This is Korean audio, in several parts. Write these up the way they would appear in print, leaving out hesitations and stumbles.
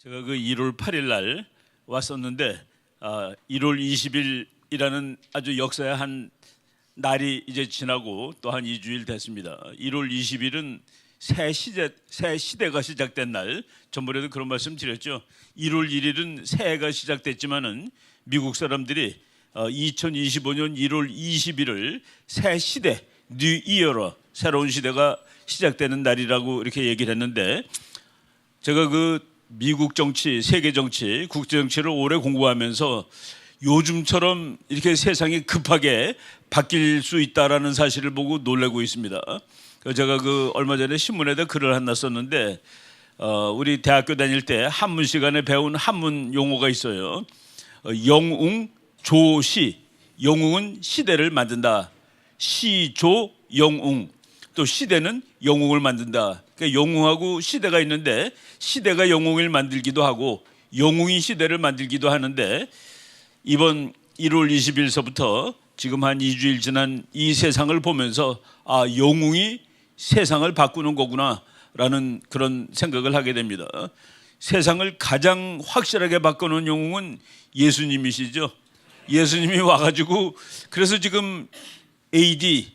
제가 그 1월 8일 날 왔었는데 1월 20일이라는 아주 역사의 날이 이제 지나고 또 한 2주일 됐습니다. 1월 20일은 새 시대가 시작된 날. 전번에도 그런 말씀 드렸죠. 1월 1일은 새해가 시작됐지만은 미국 사람들이 2025년 1월 20일을 새 시대, 뉴 이어로 새로운 시대가 시작되는 날이라고 이렇게 얘기를 했는데, 제가 그 미국 정치, 세계 정치, 국제 정치를 오래 공부하면서 요즘처럼 이렇게 세상이 급하게 바뀔 수 있다라는 사실을 보고 놀라고 있습니다. 제가 그 얼마 전에 신문에다 글을 하나 썼는데, 우리 대학교 다닐 때 한문 시간에 배운 한문 용어가 있어요. 영웅, 조시. 영웅은 시대를 만든다. 시조, 영웅. 또 시대는 영웅을 만든다. 그러니까 영웅하고 시대가 있는데, 시대가 영웅을 만들기도 하고 영웅이 시대를 만들기도 하는데, 이번 1월 20일서부터 지금 한 2주일 지난 이 세상을 보면서 영웅이 세상을 바꾸는 거구나 라는 그런 생각을 하게 됩니다. 세상을 가장 확실하게 바꾸는 영웅은 예수님이시죠. 예수님이 와가지고, 그래서 지금 AD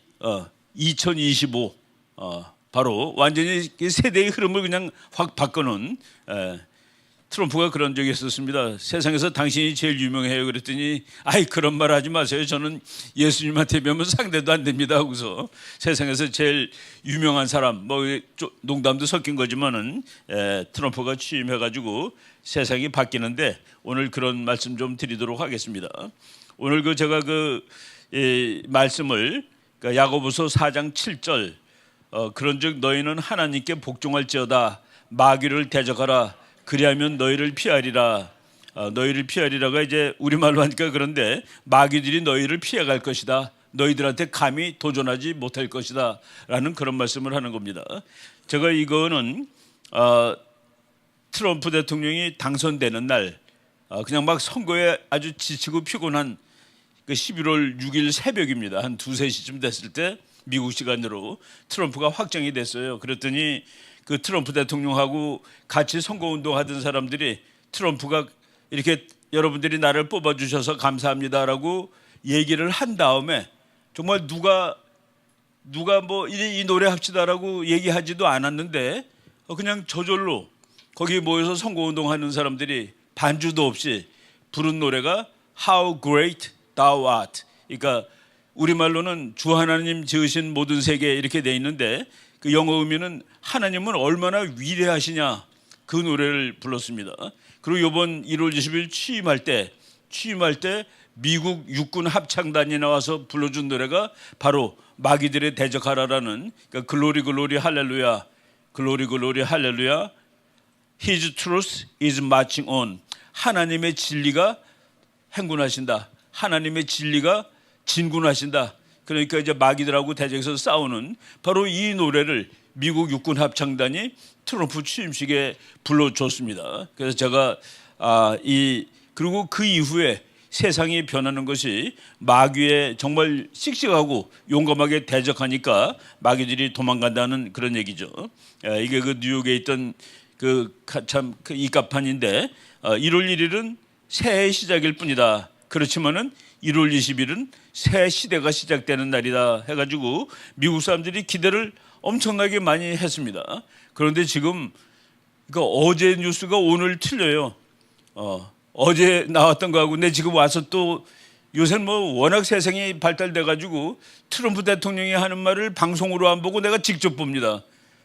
2025 바로 완전히 세대의 흐름을 그냥 확 바꾸는, 트럼프가 그런 적이 있었습니다. 세상에서 당신이 제일 유명해요. 그랬더니 그런 말 하지 마세요. 저는 예수님한테 비하면 상대도 안 됩니다 하고서 세상에서 제일 유명한 사람, 뭐 농담도 섞인 거지만은 트럼프가 취임해가지고 세상이 바뀌는데, 오늘 그런 말씀 좀 드리도록 하겠습니다. 오늘 제가 말씀을 야고보서 4장 7절, 그런즉 너희는 하나님께 복종할지어다. 마귀를 대적하라. 그리하면 너희를 피하리라. 너희를 피하리라가 이제 우리말로 하니까 그런데, 마귀들이 너희를 피해갈 것이다. 너희들한테 감히 도전하지 못할 것이다 라는 그런 말씀을 하는 겁니다. 제가 이거는 트럼프 대통령이 당선되는 날, 그냥 막 선거에 아주 지치고 피곤한 11월 6일 새벽입니다. 한 2, 3시쯤 됐을 때 미국 시간으로 트럼프가 확정이 됐어요. 그랬더니 그 트럼프 대통령하고 같이 선거운동 하던 사람들이 트럼프가 이렇게 여러분들이 나를 뽑아주셔서 감사합니다라고 얘기를 한 다음에, 정말 누가 뭐 이 노래 합시다라고 얘기하지도 않았는데 그냥 저절로 거기 모여서 선거운동 하는 사람들이 반주도 없이 부른 노래가 How Great Thou Art. 그러니까 우리말로는 주 하나님 지으신 모든 세계 이렇게 돼 있는데, 그 영어 의미는 하나님은 얼마나 위대하시냐, 그 노래를 불렀습니다. 그리고 이번 1월 20일 취임할 때 미국 육군 합창단이 나와서 불러준 노래가 바로 마귀들의 대적하라라는, 그러니까 글로리 글로리 할렐루야, 글로리 글로리 할렐루야, His truth is marching on. 하나님의 진리가 행군하신다. 하나님의 진리가 진군하신다. 그러니까 이제 마귀들하고 대적해서 싸우는 바로 이 노래를 미국 육군 합창단이 트럼프 취임식에 불러줬습니다. 그래서 제가 그리고 그 이후에 세상이 변하는 것이 마귀에 정말 씩씩하고 용감하게 대적하니까 마귀들이 도망간다는 그런 얘기죠. 이게 그 뉴욕에 있던 참 이값판인데, 1월 1일은 새해의 시작일 뿐이다. 그렇지만은 1월 20일은 새 시대가 시작되는 날이다 해가지고 미국 사람들이 기대를 엄청나게 많이 했습니다. 그런데 지금 어제 뉴스가 오늘 틀려요. 어제 나왔던 거하고, 근데 지금 와서 또 요새는 뭐 워낙 세상이 발달돼가지고 트럼프 대통령이 하는 말을 방송으로 안 보고 내가 직접 봅니다.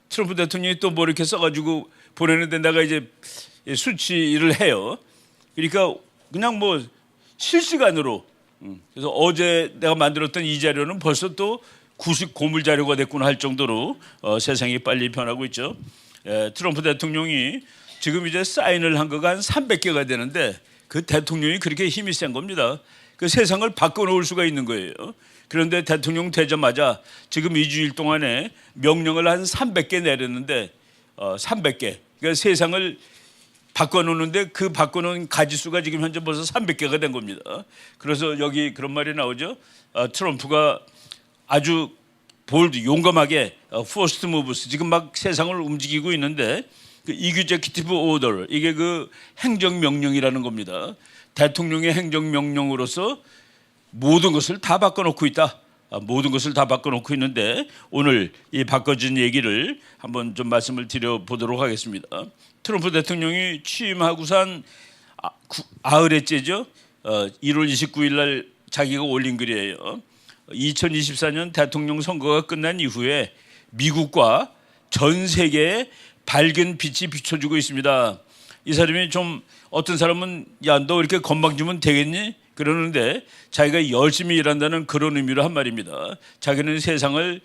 트럼프 대통령이 또 뭐 이렇게 써가지고 보내는데 내가 이제 수치를 해요. 그러니까 그냥 뭐 실시간으로. 그래서 어제 내가 만들었던 이 자료는 벌써 또 90 고물 자료가 됐구나 할 정도로 세상이 빨리 변하고 있죠. 트럼프 대통령이 지금 이제 사인을 한 거가 한 300개가 되는데, 그 대통령이 그렇게 힘이 센 겁니다. 그 세상을 바꿔놓을 수가 있는 거예요. 그런데 대통령 되자마자 지금 2주일 동안에 명령을 한 300개 내렸는데, 300개. 그러니까 세상을 바꿔놓는데 그 바꿔놓은 가지수가 지금 현재 벌써 300개가 된 겁니다. 그래서 여기 그런 말이 나오죠. 트럼프가 아주 볼드, 용감하게 퍼스트 무브스, 지금 막 세상을 움직이고 있는데, 그 이규제큐티브 오더, 이게 그 행정명령이라는 겁니다. 대통령의 행정명령으로서 모든 것을 다 바꿔놓고 있다. 모든 것을 다 바꿔놓고 있는데 오늘 이 바꿔진 얘기를 한번 좀 말씀을 드려보도록 하겠습니다. 트럼프 대통령이 취임하고선 아흘째죠. 1월 29일 날 자기가 올린 글이에요. 2024년 대통령 선거가 끝난 이후에 미국과 전 세계에 밝은 빛이 비춰주고 있습니다. 이 사람이 좀 어떤 사람은 야, 너 이렇게 건방 주면 되겠니? 그러는데 자기가 열심히 일한다는 그런 의미로 한 말입니다. 자기는 세상을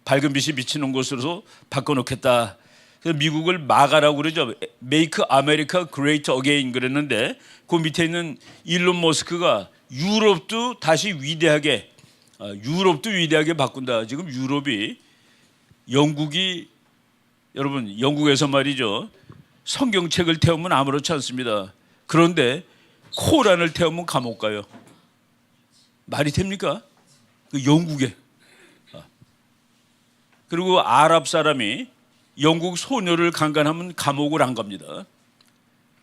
밝은 빛이 비치는 곳으로 바꿔놓겠다. 그래서 미국을 마가라고 그러죠. Make America Great Again 그랬는데 그 밑에 있는 일론 머스크가 유럽도 다시 위대하게 바꾼다. 지금 유럽이 영국이 여러분 영국에서 말이죠. 성경책을 태우면 아무렇지 않습니다. 그런데 코란을 태우면 감옥 가요. 말이 됩니까? 그 영국에. 그리고 아랍 사람이 영국 소녀를 강간하면 감옥을 안 갑니다.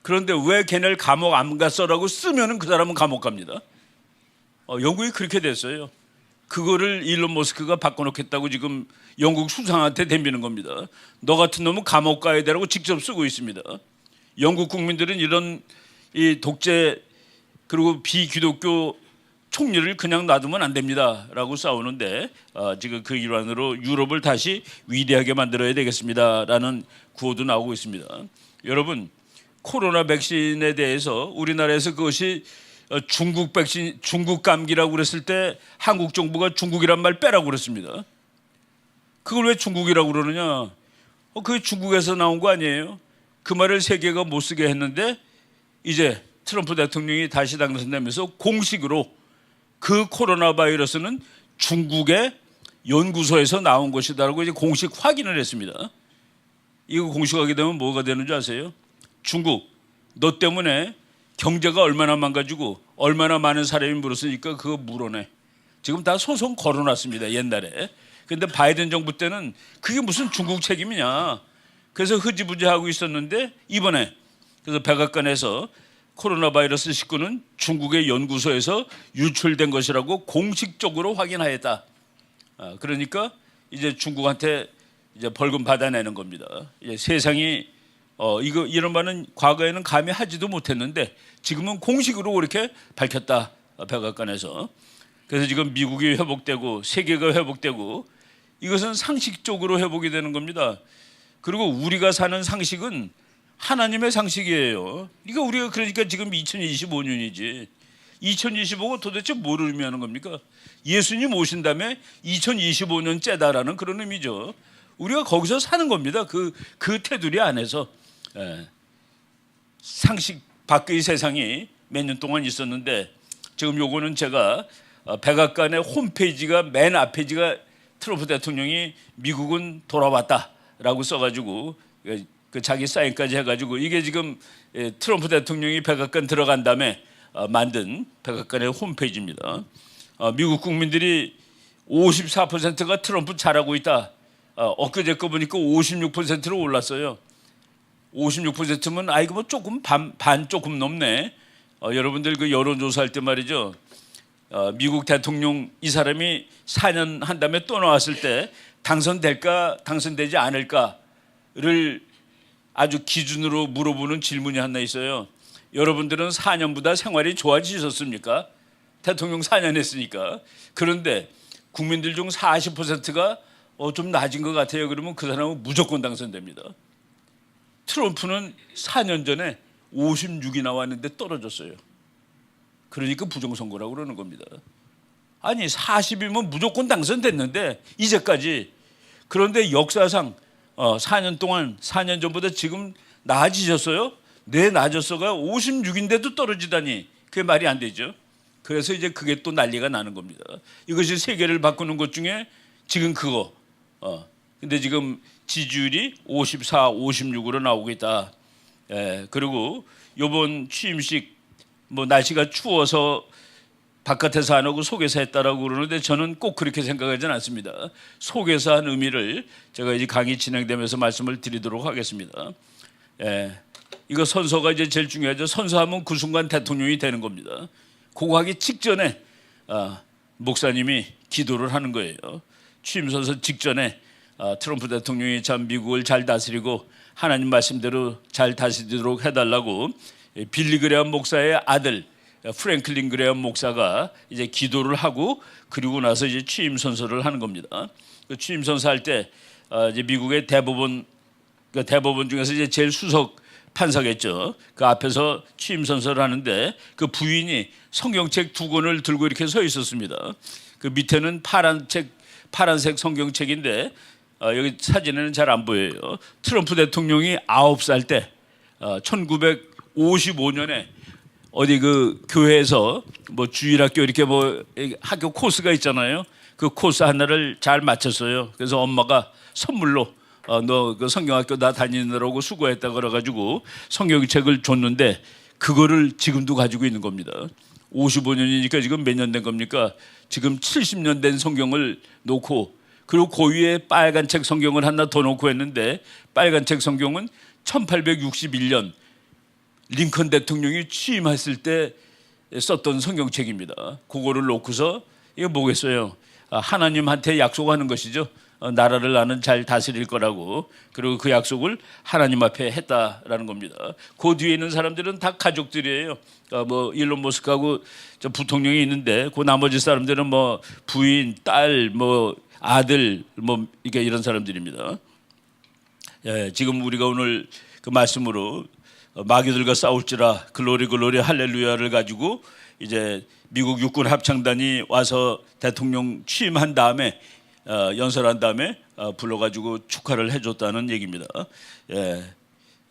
그런데 왜 걔네를 감옥 안 갔어라고 쓰면은 그 사람은 감옥 갑니다. 영국이 그렇게 됐어요. 그거를 일론 머스크가 바꿔놓겠다고 지금 영국 수상한테 덤비는 겁니다. 너 같은 놈은 감옥 가야 되라고 직접 쓰고 있습니다. 영국 국민들은 이런 이 독재 그리고 비기독교 총리를 그냥 놔두면 안 됩니다라고 싸우는데 지금 그 일환으로 유럽을 다시 위대하게 만들어야 되겠습니다라는 구호도 나오고 있습니다. 여러분 코로나 백신에 대해서 우리나라에서 그것이 중국 백신, 중국 감기라고 그랬을 때 한국 정부가 중국이란 말 빼라고 그랬습니다. 그걸 왜 중국이라고 그러느냐? 그게 중국에서 나온 거 아니에요? 그 말을 세계가 못 쓰게 했는데 이제 트럼프 대통령이 다시 당선되면서 공식으로 그 코로나 바이러스는 중국의 연구소에서 나온 것이다라고 이제 공식 확인을 했습니다. 이거 공식하게 되면 뭐가 되는 줄 아세요? 중국, 너 때문에 경제가 얼마나 망가지고 얼마나 많은 사람이 물었으니까 그거 물어내. 지금 다 소송 걸어놨습니다. 옛날에. 그런데 바이든 정부 때는 그게 무슨 중국 책임이냐. 그래서 흐지부지하고 있었는데 이번에 그래서 백악관에서 코로나 바이러스 19는 중국의 연구소에서 유출된 것이라고 공식적으로 확인하였다. 그러니까 이제 중국한테 이제 벌금 받아내는 겁니다. 이제 세상이 이런 말은 과거에는 감히 하지도 못했는데 지금은 공식으로 그렇게 밝혔다. 백악관에서. 그래서 지금 미국이 회복되고 세계가 회복되고 이것은 상식적으로 회복이 되는 겁니다. 그리고 우리가 사는 상식은 하나님의 상식이에요. 그러니까 지금 2025년이지. 2025가 도대체 뭐를 의미하는 겁니까? 예수님 오신 다음에 2025년째다라는 그런 의미죠. 우리가 거기서 사는 겁니다. 그 테두리 안에서. 상식 밖의 세상이 몇 년 동안 있었는데 지금 요거는 제가 백악관의 홈페이지가 맨 앞페이지가 트럼프 대통령이 미국은 돌아왔다라고 써가지고 그 자기 사인까지 해가지고 이게 지금 트럼프 대통령이 백악관 들어간 다음에 만든 백악관의 홈페이지입니다. 미국 국민들이 54%가 트럼프 잘하고 있다. 엊그제 거 보니까 56%로 올랐어요. 56%면 아이고 뭐 조금 반 조금 넘네. 여러분들 그 여론조사할 때 말이죠. 미국 대통령 이 사람이 4년 한 다음에 또 나왔을 때 당선될까 당선되지 않을까를 아주 기준으로 물어보는 질문이 하나 있어요. 여러분들은 4년보다 생활이 좋아지셨습니까? 대통령 4년 했으니까. 그런데 국민들 중 40%가 좀 낮은 것 같아요. 그러면 그 사람은 무조건 당선됩니다. 트럼프는 4년 전에 56이 나왔는데 떨어졌어요. 그러니까 부정선거라고 그러는 겁니다. 아니 40이면 무조건 당선됐는데 이제까지. 그런데 역사상 4년 동안 4년 전보다 지금 나아지셨어요? 네, 나아졌어가 56인데도 떨어지다니 그게 말이 안 되죠. 그래서 이제 그게 또 난리가 나는 겁니다. 이것이 세계를 바꾸는 것 중에 지금 그거. 근데 지금 지지율이 54, 56으로 나오고 있다. 그리고 이번 취임식 뭐 날씨가 추워서 바깥에서 안 하고 속에서 했다라고 그러는데 저는 꼭 그렇게 생각하지는 않습니다. 속에서 한 의미를 제가 이제 강의 진행되면서 말씀을 드리도록 하겠습니다. 예, 이거 선서가 이제 제일 중요하죠. 선서하면 그 순간 대통령이 되는 겁니다. 그거 하기 직전에 목사님이 기도를 하는 거예요. 취임 선서 직전에 트럼프 대통령이 참 미국을 잘 다스리고 하나님 말씀대로 잘 다스리도록 해달라고 빌리 그레엄 목사의 아들 프랭클린 그레엄 목사가 이제 기도를 하고 그리고 나서 이제 취임 선서를 하는 겁니다. 그 취임 선서할 때 이제 미국의 대법원 중에서 이제 제일 수석 판사겠죠. 그 앞에서 취임 선서를 하는데 그 부인이 성경책 2권을 들고 이렇게 서 있었습니다. 그 밑에는 파란색 성경책인데 여기 사진에는 잘 안 보여요. 트럼프 대통령이 9살 때 1955년에 어디 그 교회에서 뭐 주일학교 이렇게 뭐 학교 코스가 있잖아요. 그 코스 하나를 잘 마쳤어요. 그래서 엄마가 선물로 너 그 성경학교 나 다니느라고 수고했다 그래가지고 성경책을 줬는데 그거를 지금도 가지고 있는 겁니다. 55년이니까 지금 몇 년 된 겁니까? 지금 70년 된 성경을 놓고 그리고 그 위에 빨간 책 성경을 하나 더 놓고 했는데 빨간 책 성경은 1861년 링컨 대통령이 취임했을 때 썼던 성경책입니다. 그거를 놓고서 이거 뭐겠어요? 하나님한테 약속하는 것이죠. 나라를 나는 잘 다스릴 거라고. 그리고 그 약속을 하나님 앞에 했다라는 겁니다. 그 뒤에 있는 사람들은 다 가족들이에요. 뭐 일론 머스크하고 저 부통령이 있는데 그 나머지 사람들은 뭐 부인, 딸, 뭐 아들, 뭐 이게 이런 사람들입니다. 예, 지금 우리가 오늘 그 말씀으로 마귀들과 싸울지라 글로리 할렐루야를 가지고 이제 미국 육군 합창단이 와서 대통령 취임한 다음에 연설한 다음에 불러가지고 축하를 해줬다는 얘기입니다. 예.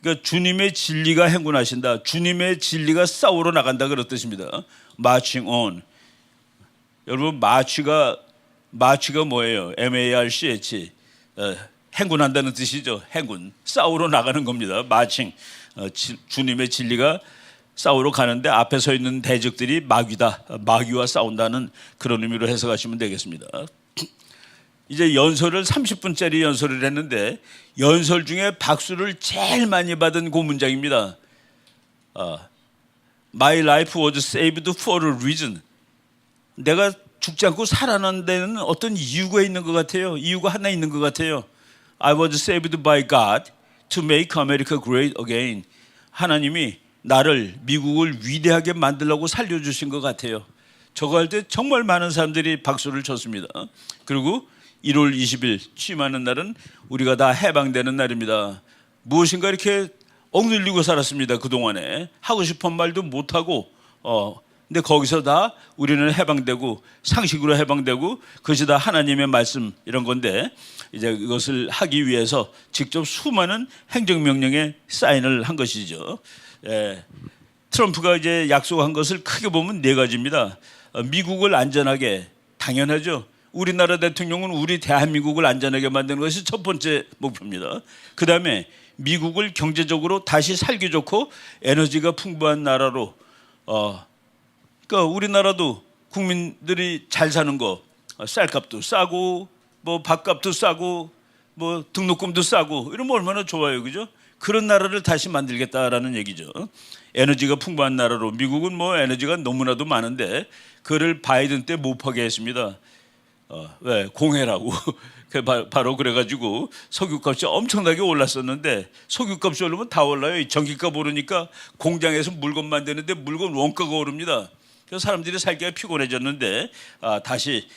그러니까 주님의 진리가 행군하신다. 주님의 진리가 싸우러 나간다 그런 뜻입니다. Marching on. 여러분 마치가 뭐예요? MARCH. 행군한다는 뜻이죠. 행군. 싸우러 나가는 겁니다. Marching. 주님의 진리가 싸우러 가는데 앞에 서 있는 대적들이 마귀다. 마귀와 싸운다는 그런 의미로 해석하시면 되겠습니다. 이제 연설을 30분짜리 연설을 했는데 연설 중에 박수를 제일 많이 받은 그 문장입니다. My life was saved for a reason. 내가 죽지 않고 살아난 데는 어떤 이유가 있는 것 같아요. 이유가 하나 있는 것 같아요. I was saved by God to make America great again. 하나님이 나를 미국을 위대하게 만들려고 살려주신 것 같아요. 저거 할 때 정말 많은 사람들이 박수를 쳤습니다. 그리고 1월 20일 취임하는 날은 우리가 다 해방되는 날입니다. 무엇인가 이렇게 억눌리고 살았습니다. 그동안에 하고 싶은 말도 못하고 근데 거기서 다 우리는 해방되고 상식으로 해방되고 그것이 다 하나님의 말씀 이런 건데 이제 이것을 하기 위해서 직접 수많은 행정명령에 사인을 한 것이죠. 예. 트럼프가 이제 약속한 것을 크게 보면 4가지입니다. 미국을 안전하게 당연하죠. 우리나라 대통령은 우리 대한민국을 안전하게 만드는 것이 첫 번째 목표입니다. 그 다음에 미국을 경제적으로 다시 살기 좋고 에너지가 풍부한 나라로 그러니까 우리나라도 국민들이 잘 사는 거 쌀값도 싸고 뭐 밥값도 싸고 뭐 등록금도 싸고 이러면 얼마나 좋아요, 그죠? 그런 나라를 다시 만들겠다라는 얘기죠. 에너지가 풍부한 나라로 미국은 뭐 에너지가 너무나도 많은데 그를 바이든 때 못하게 했습니다. 왜 공해라고 바로 그래가지고 석유값이 엄청나게 올랐었는데 석유값이 오르면 다 올라요. 전기값 오르니까 공장에서 물건 만드는데 물건 원가가 오릅니다. 그래서 사람들이 살기가 피곤해졌는데 다시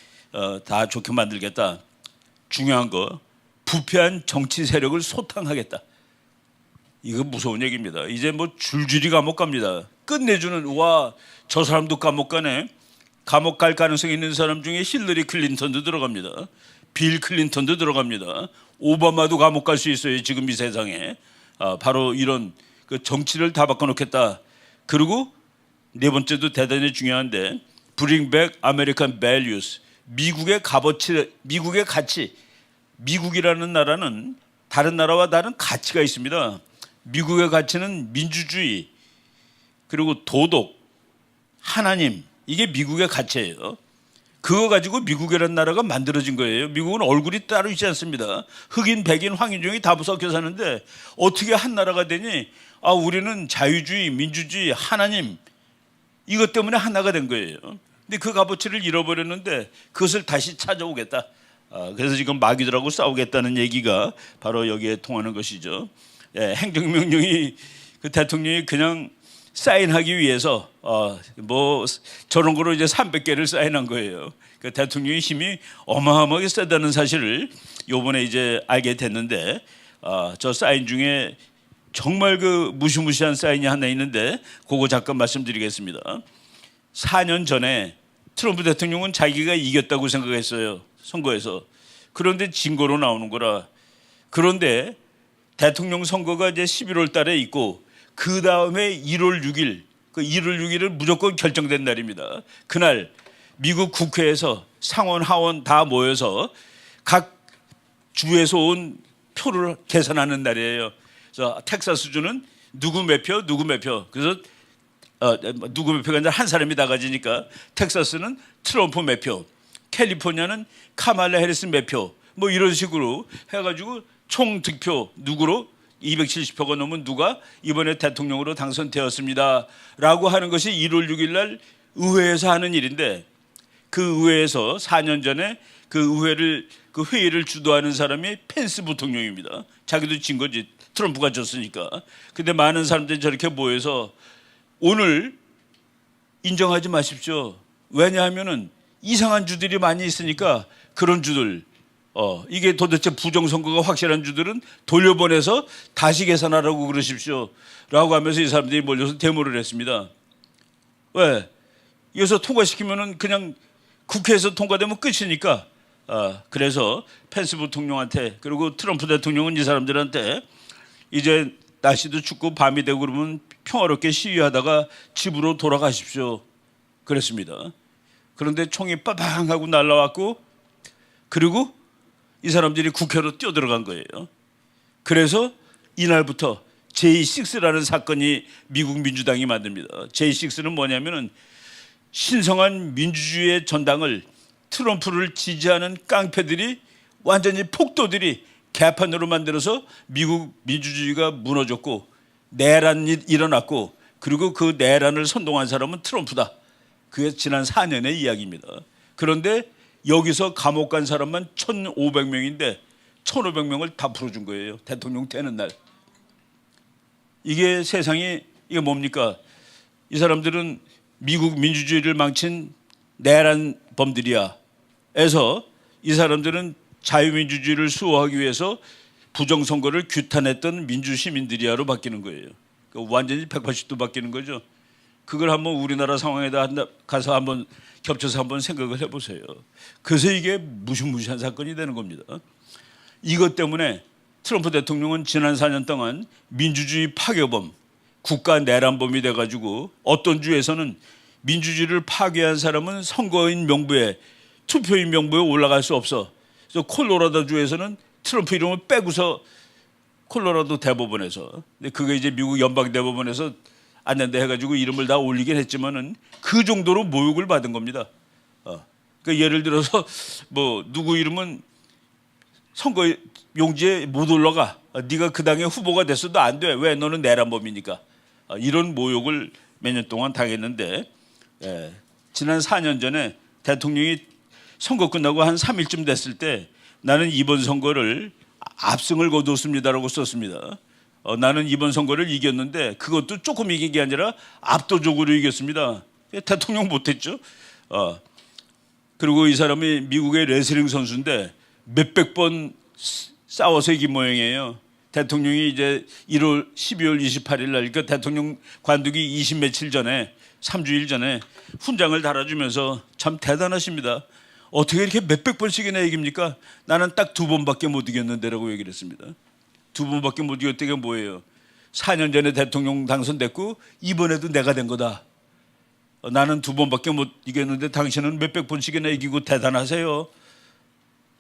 다 좋게 만들겠다. 중요한 거 부패한 정치 세력을 소탕하겠다. 이거 무서운 얘기입니다. 이제 뭐 줄줄이 감옥 갑니다. 끝내주는 와 저 사람도 감옥 가네. 감옥 갈 가능성이 있는 사람 중에 힐러리 클린턴도 들어갑니다. 빌 클린턴도 들어갑니다. 오바마도 감옥 갈 수 있어요. 지금 이 세상에. 바로 이런 그 정치를 다 바꿔놓겠다. 그리고 4번째도 대단히 중요한데 Bring back American values. 미국의 값어치, 미국의 가치. 미국이라는 나라는 다른 나라와 다른 가치가 있습니다. 미국의 가치는 민주주의 그리고 도덕, 하나님 이게 미국의 가치예요. 그거 가지고 미국이라는 나라가 만들어진 거예요. 미국은 얼굴이 따로 있지 않습니다. 흑인, 백인, 황인종이 다 섞여 사는데 어떻게 한 나라가 되니? 아, 우리는 자유주의, 민주주의, 하나님 이것 때문에 하나가 된 거예요. 근데 그 값어치를 잃어버렸는데 그것을 다시 찾아오겠다. 그래서 지금 마귀들하고 싸우겠다는 얘기가 바로 여기에 통하는 것이죠. 예, 행정명령이 그 대통령이 그냥 사인하기 위해서 뭐 저런 거로 이제 300개를 사인한 거예요. 그 대통령의 힘이 어마어마하게 세다는 사실을 요번에 이제 알게 됐는데 저 사인 중에 정말 그 무시무시한 사인이 하나 있는데 그거 잠깐 말씀드리겠습니다. 4년 전에 트럼프 대통령은 자기가 이겼다고 생각했어요. 선거에서. 그런데 진거로 나오는 거라. 그런데 대통령 선거가 이제 11월 달에 있고 그 다음에 1월 6일, 그 1월 6일은 무조건 결정된 날입니다. 그날 미국 국회에서 상원, 하원 다 모여서 각 주에서 온 표를 계산하는 날이에요. 그래서 텍사스주는 누구 몇 표, 누구 몇 표. 그래서 누구 몇 표가 아니라 한 사람이 다 가지니까 텍사스는 트럼프 몇 표, 캘리포니아는 카말라 해리스 몇 표, 뭐 이런 식으로 해가지고 총 득표 누구로 270표가 넘은 누가 이번에 대통령으로 당선되었습니다 라고 하는 것이 1월 6일 날 의회에서 하는 일인데 그 의회에서 4년 전에 그 회의를 주도하는 사람이 펜스 부통령입니다. 자기도 진 거지. 트럼프가 졌으니까. 근데 많은 사람들이 저렇게 모여서 오늘 인정하지 마십시오. 왜냐하면은 이상한 주들이 많이 있으니까 그런 주들 이게 도대체 부정선거가 확실한 주들은 돌려보내서 다시 계산하라고 그러십시오 라고 하면서 이 사람들이 몰려서 데모를 했습니다. 왜? 여기서 통과시키면은 그냥 국회에서 통과되면 끝이니까 그래서 펜스 부통령한테 그리고 트럼프 대통령은 이 사람들한테 이제 날씨도 춥고 밤이 되고 그러면 평화롭게 시위하다가 집으로 돌아가십시오 그랬습니다. 그런데 총이 빠방 하고 날라왔고 그리고 이 사람들이 국회로 뛰어들어간 거예요. 그래서 이날부터 J6라는 사건이 미국 민주당이 만듭니다. J6는 뭐냐면은 신성한 민주주의의 전당을 트럼프를 지지하는 깡패들이 완전히 폭도들이 개판으로 만들어서 미국 민주주의가 무너졌고 내란이 일어났고 그리고 그 내란을 선동한 사람은 트럼프다. 그게 지난 4년의 이야기입니다. 그런데 여기서 감옥 간 사람만 1,500명인데 1,500명을 다 풀어준 거예요. 대통령 되는 날. 이게 세상이 이게 뭡니까? 이 사람들은 미국 민주주의를 망친 내란범들이야. 해서 이 사람들은 자유민주주의를 수호하기 위해서 부정선거를 규탄했던 민주시민들이야로 바뀌는 거예요. 그러니까 완전히 180도 바뀌는 거죠. 그걸 한번 우리나라 상황에다 가서 한번 겹쳐서 한번 생각을 해보세요. 그래서 이게 무시무시한 사건이 되는 겁니다. 이것 때문에 트럼프 대통령은 지난 4년 동안 민주주의 파괴범, 국가 내란범이 돼가지고 어떤 주에서는 민주주의를 파괴한 사람은 선거인 명부에 투표인 명부에 올라갈 수 없어. 그래서 콜로라도 주에서는 트럼프 이름을 빼고서 콜로라도 대법원에서 근데 그게 이제 미국 연방 대법원에서 안 된다 해가지고 이름을 다 올리긴 했지만은 그 정도로 모욕을 받은 겁니다. 그러니까 예를 들어서 뭐 누구 이름은 선거 용지에 못 올라가. 네가 그 당의 후보가 됐어도 안 돼. 왜? 너는 내란범이니까. 이런 모욕을 몇 년 동안 당했는데 지난 4년 전에 대통령이 선거 끝나고 한 3일쯤 됐을 때 나는 이번 선거를 압승을 거두었습니다라고 썼습니다. 나는 이번 선거를 이겼는데 그것도 조금 이긴 게 아니라 압도적으로 이겼습니다. 대통령 못했죠. 그리고 이 사람이 미국의 레슬링 선수인데 몇백 번 싸워서 이긴 모양이에요. 대통령이 이제 12월 28일 날 그러니까 대통령 관두기 20 며칠 전에 3주일 전에 훈장을 달아주면서 참 대단하십니다. 어떻게 이렇게 몇백 번씩이나 이깁니까? 나는 딱 2번밖에 못 이겼는데라고 얘기를 했습니다. 2번밖에 못 이겼다가 뭐예요? 4년 전에 대통령 당선됐고 이번에도 내가 된 거다. 나는 2번밖에 못 이겼는데 당신은 몇백 번씩이나 이기고 대단하세요.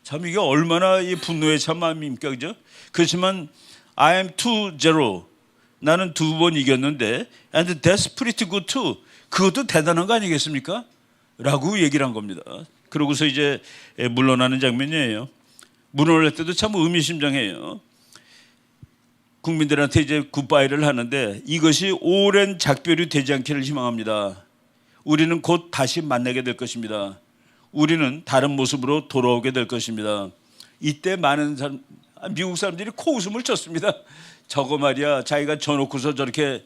참 이게 얼마나 이 분노의 참 마음입니까, 그죠? 그렇지만 I am 2-0. 나는 2번 이겼는데 and that's pretty good too. 그것도 대단한 거 아니겠습니까? 라고 얘기를 한 겁니다. 그러고서 이제 물러나는 장면이에요. 물러날 때도 참 의미심장해요. 국민들한테 이제 굿바이를 하는데 이것이 오랜 작별이 되지 않기를 희망합니다. 우리는 곧 다시 만나게 될 것입니다. 우리는 다른 모습으로 돌아오게 될 것입니다. 이때 많은 사람, 미국 사람들이 코웃음을 쳤습니다. 저거 말이야 자기가 져놓고서 저렇게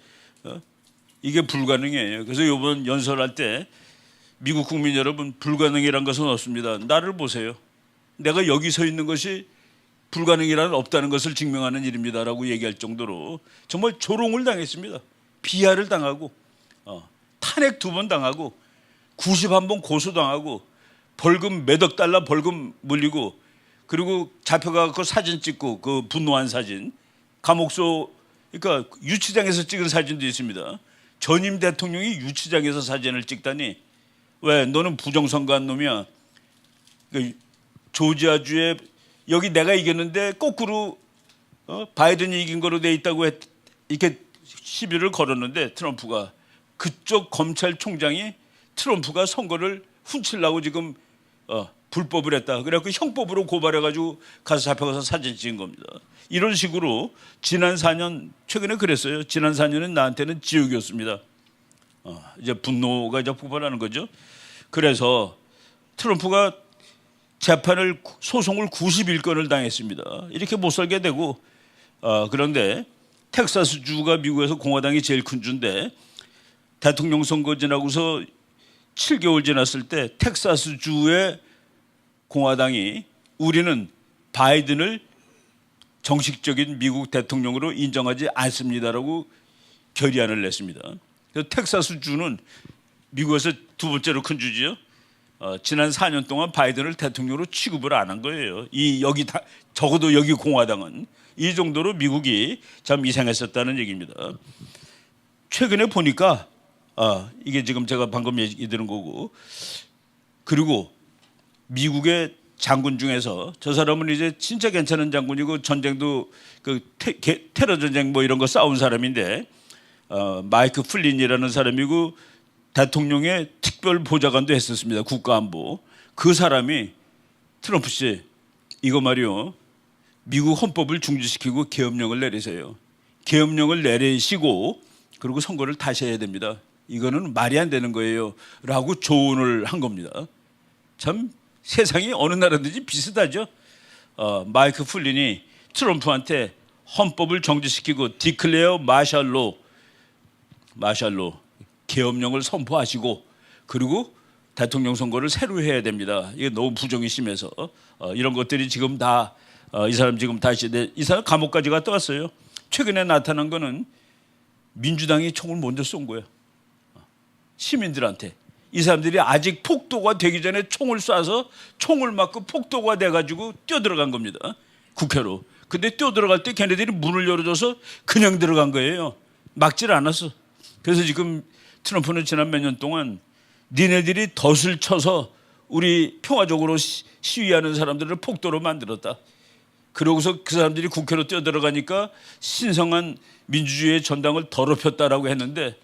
이게 불가능해요. 그래서 이번 연설할 때 미국 국민 여러분, 불가능이란 것은 없습니다. 나를 보세요. 내가 여기 서 있는 것이 불가능이란 없다는 것을 증명하는 일입니다라고 얘기할 정도로 정말 조롱을 당했습니다. 비하를 당하고 탄핵 2번 당하고 91번 고소당하고 벌금 몇억 달러 벌금 물리고 그리고 잡혀가고 사진 찍고 그 분노한 사진 감옥소 그러니까 유치장에서 찍은 사진도 있습니다. 전임 대통령이 유치장에서 사진을 찍다니 왜 너는 부정선거한 놈이야. 조지아주에 여기 내가 이겼는데 거꾸로 바이든이 이긴 거로 돼 있다고 이렇게 시비를 걸었는데 트럼프가 그쪽 검찰총장이 트럼프가 선거를 훔치려고 지금 불법을 했다. 그래갖고 형법으로 고발해가지고 가서 잡혀가서 사진 찍은 겁니다. 이런 식으로 지난 4년 최근에 그랬어요. 지난 4년은 나한테는 지옥이었습니다. 이제 분노가 이제 폭발하는 거죠. 그래서 트럼프가 재판을 소송을 91건을 당했습니다. 이렇게 못 살게 되고 그런데 텍사스 주가 미국에서 공화당이 제일 큰 주인데 대통령 선거 지나고서 7개월 지났을 때 텍사스 주의 공화당이 우리는 바이든을 정식적인 미국 대통령으로 인정하지 않습니다라고 결의안을 냈습니다. 그래서 텍사스 주는 미국에서 두 번째로 큰 주지요. 지난 4년 동안 바이든을 대통령으로 취급을 안 한 거예요. 여기 적어도 여기 공화당은 이 정도로 미국이 참 이상했었다는 얘기입니다. 최근에 보니까 이게 지금 제가 방금 얘기 들은 거고 그리고 미국의 장군 중에서 저 사람은 이제 진짜 괜찮은 장군이고 전쟁도 그 테러 전쟁 뭐 이런 거 싸운 사람인데 마이크 플린이라는 사람이고 대통령의 특별 보좌관도 했었습니다. 국가안보. 그 사람이 트럼프 씨 이거 말이요. 미국 헌법을 중지시키고 계엄령을 내리세요. 계엄령을 내리시고 그리고 선거를 다시 해야 됩니다. 이거는 말이 안 되는 거예요. 라고 조언을 한 겁니다. 참 세상이 어느 나라든지 비슷하죠. 마이크 플린이 트럼프한테 헌법을 정지시키고 디클레어 마샬로 계엄령을 선포하시고 그리고 대통령 선거를 새로 해야 됩니다. 이게 너무 부정이 심해서 이런 것들이 지금 다 이 사람 지금 다시 이 사람 감옥까지 갔다 왔어요. 최근에 나타난 거는 민주당이 총을 먼저 쏜 거예요. 시민들한테. 이 사람들이 아직 폭도가 되기 전에 총을 쏴서 총을 맞고 폭도가 돼가지고 뛰어들어간 겁니다. 국회로. 근데 뛰어들어갈 때 걔네들이 문을 열어줘서 그냥 들어간 거예요. 막질 않았어. 그래서 지금 트럼프는 지난 몇 년 동안 니네들이 덫을 쳐서 우리 평화적으로 시위하는 사람들을 폭도로 만들었다. 그러고서 그 사람들이 국회로 뛰어들어가니까 신성한 민주주의의 전당을 더럽혔다라고 했는데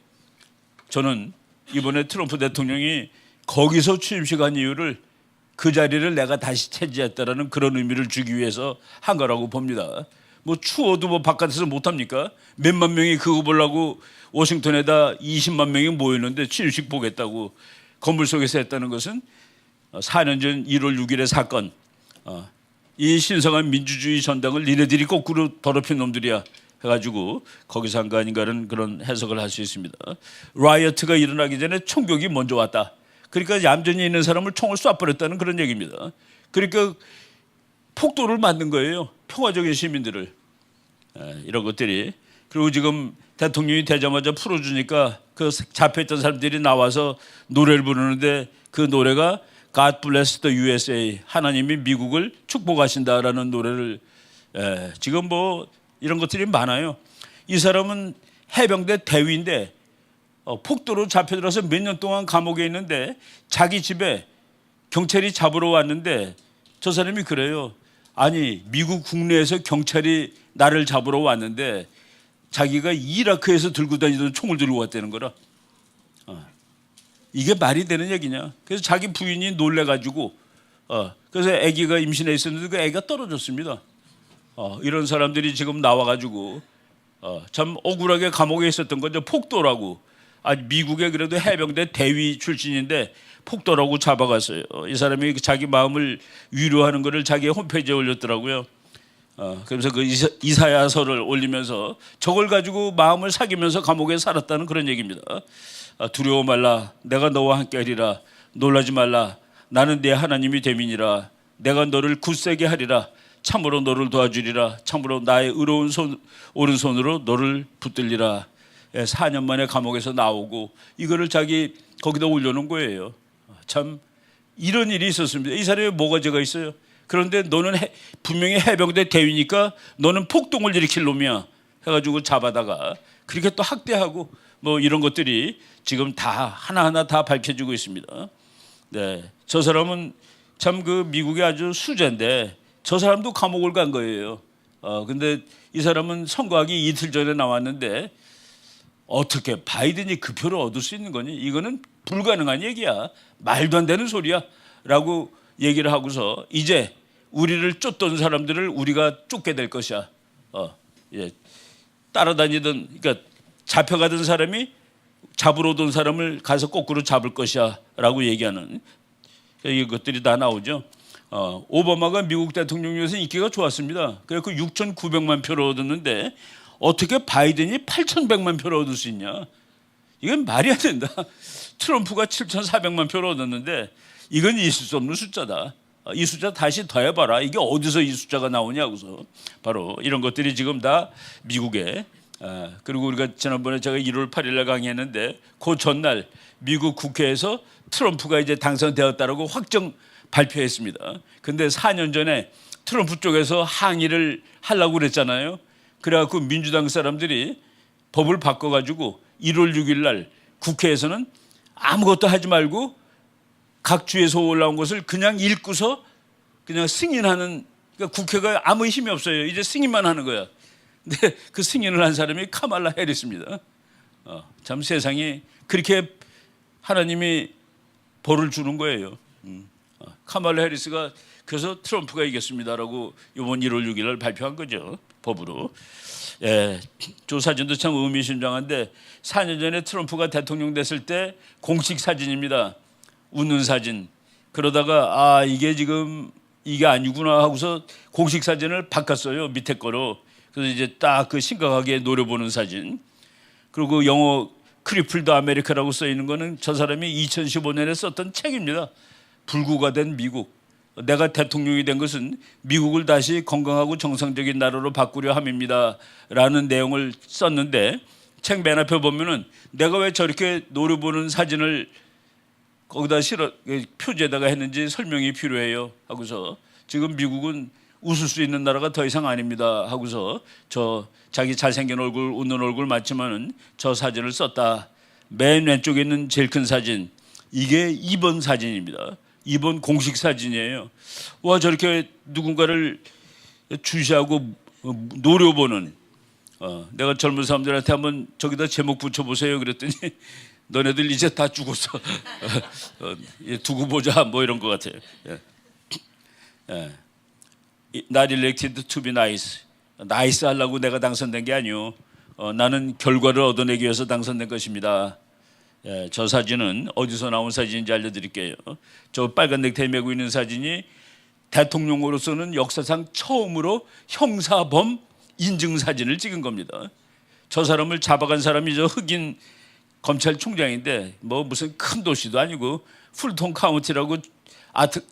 저는 이번에 트럼프 대통령이 거기서 취임식 한 이유를 그 자리를 내가 다시 차지했다라는 그런 의미를 주기 위해서 한 거라고 봅니다. 뭐 추워도 뭐 바깥에서 못합니까? 몇만 명이 그거 보려고 워싱턴에다 20만 명이 모였는데 취임식 보겠다고 건물 속에서 했다는 것은 4년 전 1월 6일의 사건 이 신성한 민주주의 전당을 니네들이 거꾸로 더럽힌 놈들이야 해가지고 거기서 한 거 아닌가라는 그런 해석을 할 수 있습니다. 라이어트가 일어나기 전에 총격이 먼저 왔다. 그러니까 얌전히 있는 사람을 총을 쏴버렸다는 그런 얘기입니다. 그러니까 폭도를 만든 거예요. 평화적인 시민들을. 이런 것들이. 그리고 지금 대통령이 되자마자 풀어주니까 그 잡혀있던 사람들이 나와서 노래를 부르는데 그 노래가 God bless the USA 하나님이 미국을 축복하신다라는 노래를 지금 뭐 이런 것들이 많아요. 이 사람은 해병대 대위인데 폭도로 잡혀들어서 몇 년 동안 감옥에 있는데 자기 집에 경찰이 잡으러 왔는데 저 사람이 그래요. 아니 미국 국내에서 경찰이 나를 잡으러 왔는데 자기가 이라크에서 들고 다니던 총을 들고 왔다는 거라. 이게 말이 되는 얘기냐? 그래서 자기 부인이 놀래가지고 그래서 아기가 임신해 있었는데 그 아기가 떨어졌습니다. 이런 사람들이 지금 나와가지고 참 억울하게 감옥에 있었던 건데 폭도라고. 미국의 그래도 해병대 대위 출신인데 폭도라고 잡아갔어요. 이 사람이 자기 마음을 위로하는 것을 자기 홈페이지에 올렸더라고요. 그래서 그 이사야서를 올리면서 저걸 가지고 마음을 사귀면서 감옥에 살았다는 그런 얘기입니다. 두려워 말라, 내가 너와 함께하리라. 놀라지 말라, 나는 네 하나님이 됨이니라. 내가 너를 굳세게 하리라. 참으로 너를 도와주리라. 참으로 나의 의로운 오른손으로 너를 붙들리라. 4년 만에 감옥에서 나오고 이거를 자기 거기다 올려놓은 거예요. 참 이런 일이 있었습니다. 이 사람이 뭐가 죄가 있어요? 그런데 너는 분명히 해병대 대위니까 너는 폭동을 일으킬 놈이야 해가지고 잡아다가 그렇게 또 학대하고 뭐 이런 것들이 지금 다 하나하나 다 밝혀지고 있습니다. 네, 저 사람은 참 그 미국의 아주 수재인데 저 사람도 감옥을 간 거예요. 근데 이 사람은 선거하기 이틀 전에 나왔는데 어떻게 바이든이 그 표를 얻을 수 있는 거니? 이거는 불가능한 얘기야. 말도 안 되는 소리야. 라고 얘기를 하고서 이제 우리를 쫓던 사람들을 우리가 쫓게 될 것이야. 예. 따라다니던, 그러니까 잡혀가던 사람이 잡으러 오던 사람을 가서 거꾸로 잡을 것이야. 라고 얘기하는 이것들이 다 나오죠. 오바마가 미국 대통령에서 인기가 좋았습니다. 그래서 6,900만 표를 얻었는데 어떻게 바이든이 8,100만 표를 얻을 수 있냐? 이건 말이 안 된다. 트럼프가 7,400만 표를 얻었는데 이건 있을 수 없는 숫자다. 이 숫자 다시 더해봐라. 이게 어디서 이 숫자가 나오냐고서 바로 이런 것들이 지금 다 미국에 그리고 우리가 지난번에 제가 1월 8일에 강의했는데 그 전날 미국 국회에서 트럼프가 이제 당선되었다라고 확정 발표했습니다. 근데 4년 전에 트럼프 쪽에서 항의를 하려고 그랬잖아요. 그래갖고 민주당 사람들이 법을 바꿔가지고 1월 6일 날 국회에서는 아무것도 하지 말고 각 주에서 올라온 것을 그냥 읽고서 그냥 승인하는, 그러니까 국회가 아무 힘이 없어요. 이제 승인만 하는 거야. 근데 그 승인을 한 사람이 카말라 해리스입니다. 참 세상이 그렇게 하나님이 벌을 주는 거예요. 카말라 해리스가 그래서 트럼프가 이겼습니다라고 이번 1월 6일 날 발표한 거죠. 법으로. 예, 저 사진도 참 의미심장한데 4년 전에 트럼프가 대통령 됐을 때 공식 사진입니다. 웃는 사진. 그러다가 이게 지금 이게 아니구나 하고서 공식 사진을 바꿨어요. 밑에 거로. 그래서 이제 딱 그 심각하게 노려보는 사진. 그리고 영어 크리플드 아메리카라고 써 있는 거는 저 사람이 2015년에 썼던 책입니다. 불구가 된 미국. 내가 대통령이 된 것은 미국을 다시 건강하고 정상적인 나라로 바꾸려 함입니다. 라는 내용을 썼는데 책 맨 앞에 보면은 내가 왜 저렇게 노려보는 사진을 거기다 실어 표지에다가 했는지 설명이 필요해요 하고서 지금 미국은 웃을 수 있는 나라가 더 이상 아닙니다 하고서 저 자기 잘생긴 얼굴 웃는 얼굴 맞지만은 저 사진을 썼다. 맨 왼쪽에 있는 제일 큰 사진 이게 2번 사진입니다. 2번 공식 사진이에요. 와 저렇게 누군가를 주시하고 노려보는 내가 젊은 사람들한테 한번 저기다 제목 붙여보세요 그랬더니 너네들 이제 다 죽었어. 두고 보자 뭐 이런 것 같아요. Not elected to be nice. 나이스 하려고 내가 당선된 게 아니요. 나는 결과를 얻어내기 위해서 당선된 것입니다. 저 사진은 어디서 나온 사진인지 알려드릴게요. 저 빨간 넥타이 메고 있는 사진이 대통령으로서는 역사상 처음으로 형사범 인증 사진을 찍은 겁니다. 저 사람을 잡아간 사람이 저 흑인 검찰총장인데 뭐 무슨 큰 도시도 아니고 풀톤 카운티라고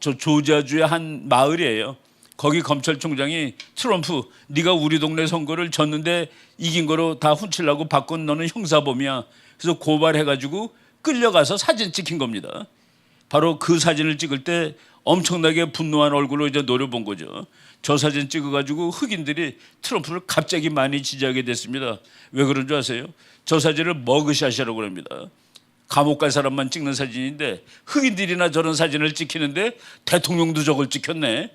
저 조지아주의 한 마을이에요. 거기 검찰총장이 트럼프 네가 우리 동네 선거를 졌는데 이긴 거로 다 훔치려고 바꾼 너는 형사범이야. 그래서 고발해가지고 끌려가서 사진 찍힌 겁니다. 바로 그 사진을 찍을 때 엄청나게 분노한 얼굴로 이제 노려본 거죠. 저 사진 찍어가지고 흑인들이 트럼프를 갑자기 많이 지지하게 됐습니다. 왜 그런 줄 아세요? 저 사진을 머그샷이라고 합니다. 감옥 갈 사람만 찍는 사진인데 흑인들이나 저런 사진을 찍히는데 대통령도 저걸 찍혔네.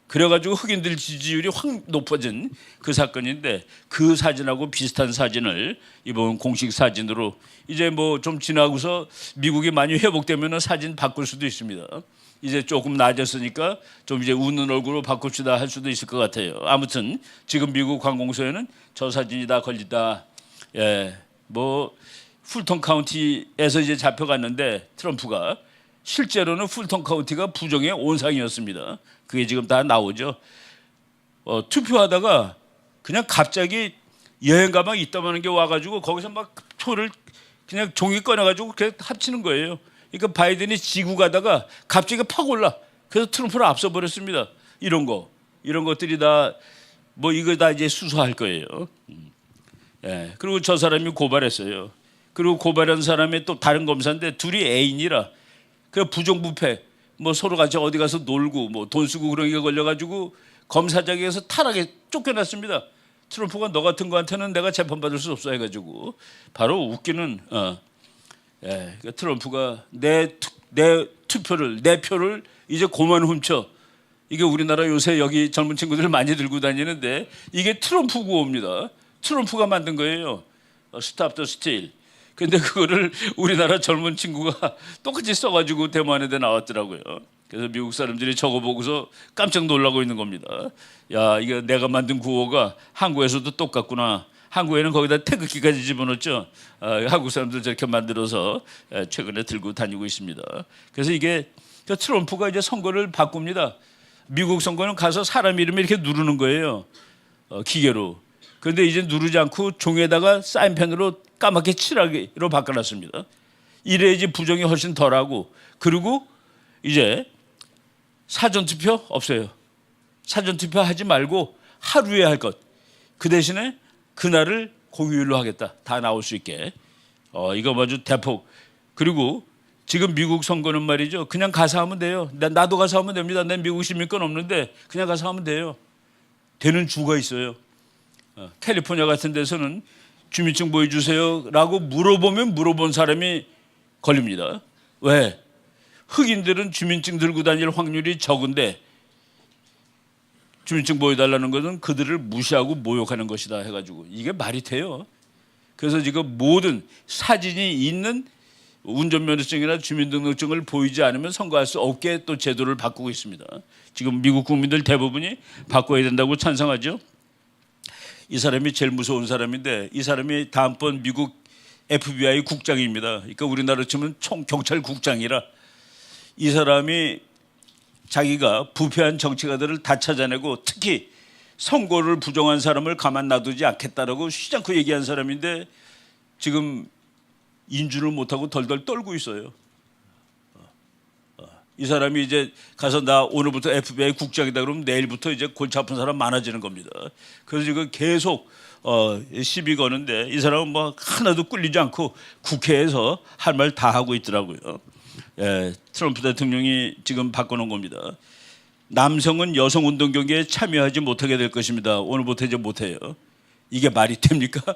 그래가지고 흑인들 지지율이 확 높아진 그 사건인데 그 사진하고 비슷한 사진을 이번 공식 사진으로 이제 뭐 좀 지나고서 미국이 많이 회복되면 사진 바꿀 수도 있습니다. 이제 조금 나아졌으니까 좀 이제 웃는 얼굴로 바꿉시다 할 수도 있을 것 같아요. 아무튼 지금 미국 관공서에는 저 사진이 다 걸리다. 예, 뭐 풀턴 카운티에서 이제 잡혀갔는데 트럼프가 실제로는 풀턴 카운티가 부정의 온상이었습니다. 그게 지금 다 나오죠. 투표하다가 그냥 갑자기 여행 가방 있다마는 게 와가지고 거기서 막 표를 그냥 종이 꺼내가지고 그렇게 합치는 거예요. 그러니까 바이든이 지고 가다가 갑자기 팍 올라. 그래서 트럼프를 앞서 버렸습니다. 이런 것들이 다 뭐 이거 다 이제 수사할 거예요. 예. 그리고 저 사람이 고발했어요. 그리고 고발한 사람이 또 다른 검사인데 둘이 애인이라 그 부정부패 뭐 서로 같이 어디 가서 놀고 뭐 돈 쓰고 그런 게 걸려가지고 검사장에서 탈하게 쫓겨났습니다. 트럼프가 너 같은 거한테는 내가 재판받을 수 없어 해가지고 바로 웃기는 예, 그러니까 트럼프가 내 표를 이제 고만 훔쳐. 이게 우리나라 요새 여기 젊은 친구들 많이 들고 다니는데 이게 트럼프 구호입니다. 트럼프가 만든 거예요. Stop the steal. 근데 그거를 우리나라 젊은 친구가 똑같이 써가지고 데모하는 데 나왔더라고요. 그래서 미국 사람들이 저거 보고서 깜짝 놀라고 있는 겁니다. 야, 이게 내가 만든 구호가 한국에서도 똑같구나. 한국에는 거기다 태극기까지 집어넣었죠. 한국 사람들 저렇게 만들어서 최근에 들고 다니고 있습니다. 그래서 이게 트럼프가 이제 선거를 바꿉니다. 미국 선거는 가서 사람 이름을 이렇게 누르는 거예요. 기계로. 그런데 이제 누르지 않고 종에다가 사인펜으로 까맣게 칠하기로 바꿔놨습니다. 이래야지 부정이 훨씬 덜하고 그리고 이제 사전투표 없어요. 사전투표 하지 말고 하루에 할 것. 그 대신에 그날을 공휴일로 하겠다. 다 나올 수 있게. 이거 아주 대폭. 그리고 지금 미국 선거는 말이죠. 그냥 가서 하면 돼요. 나도 가서 하면 됩니다. 난 미국 시민권 없는데 그냥 가서 하면 돼요. 되는 주가 있어요. 캘리포니아 같은 데서는 주민증 보여주세요 라고 물어본 사람이 걸립니다. 왜? 흑인들은 주민증 들고 다닐 확률이 적은데 주민증 보여달라는 것은 그들을 무시하고 모욕하는 것이다 해가지고 이게 말이 돼요. 그래서 지금 모든 사진이 있는 운전면허증이나 주민등록증을 보이지 않으면 선거할 수 없게 또 제도를 바꾸고 있습니다. 지금 미국 국민들 대부분이 바꿔야 된다고 찬성하죠. 이 사람이 제일 무서운 사람인데 이 사람이 다음번 미국 FBI 국장입니다. 그러니까 우리나라 치면 총경찰국장이라 이 사람이 자기가 부패한 정치가들을 다 찾아내고 특히 선거를 부정한 사람을 가만 놔두지 않겠다라고 쉬지 않고 얘기한 사람인데 지금 인준을 못하고 덜덜 떨고 있어요. 이 사람이 이제 가서 나 오늘부터 FBI 국장이다 그러면 내일부터 이제 골치 아픈 사람 많아지는 겁니다. 그래서 지금 계속 시비 거는데 이 사람은 뭐 하나도 꿀리지 않고 국회에서 할 말 다 하고 있더라고요. 예, 트럼프 대통령이 지금 바꿔놓은 겁니다. 남성은 여성 운동 경기에 참여하지 못하게 될 것입니다. 오늘부터 이제 못해요. 이게 말이 됩니까?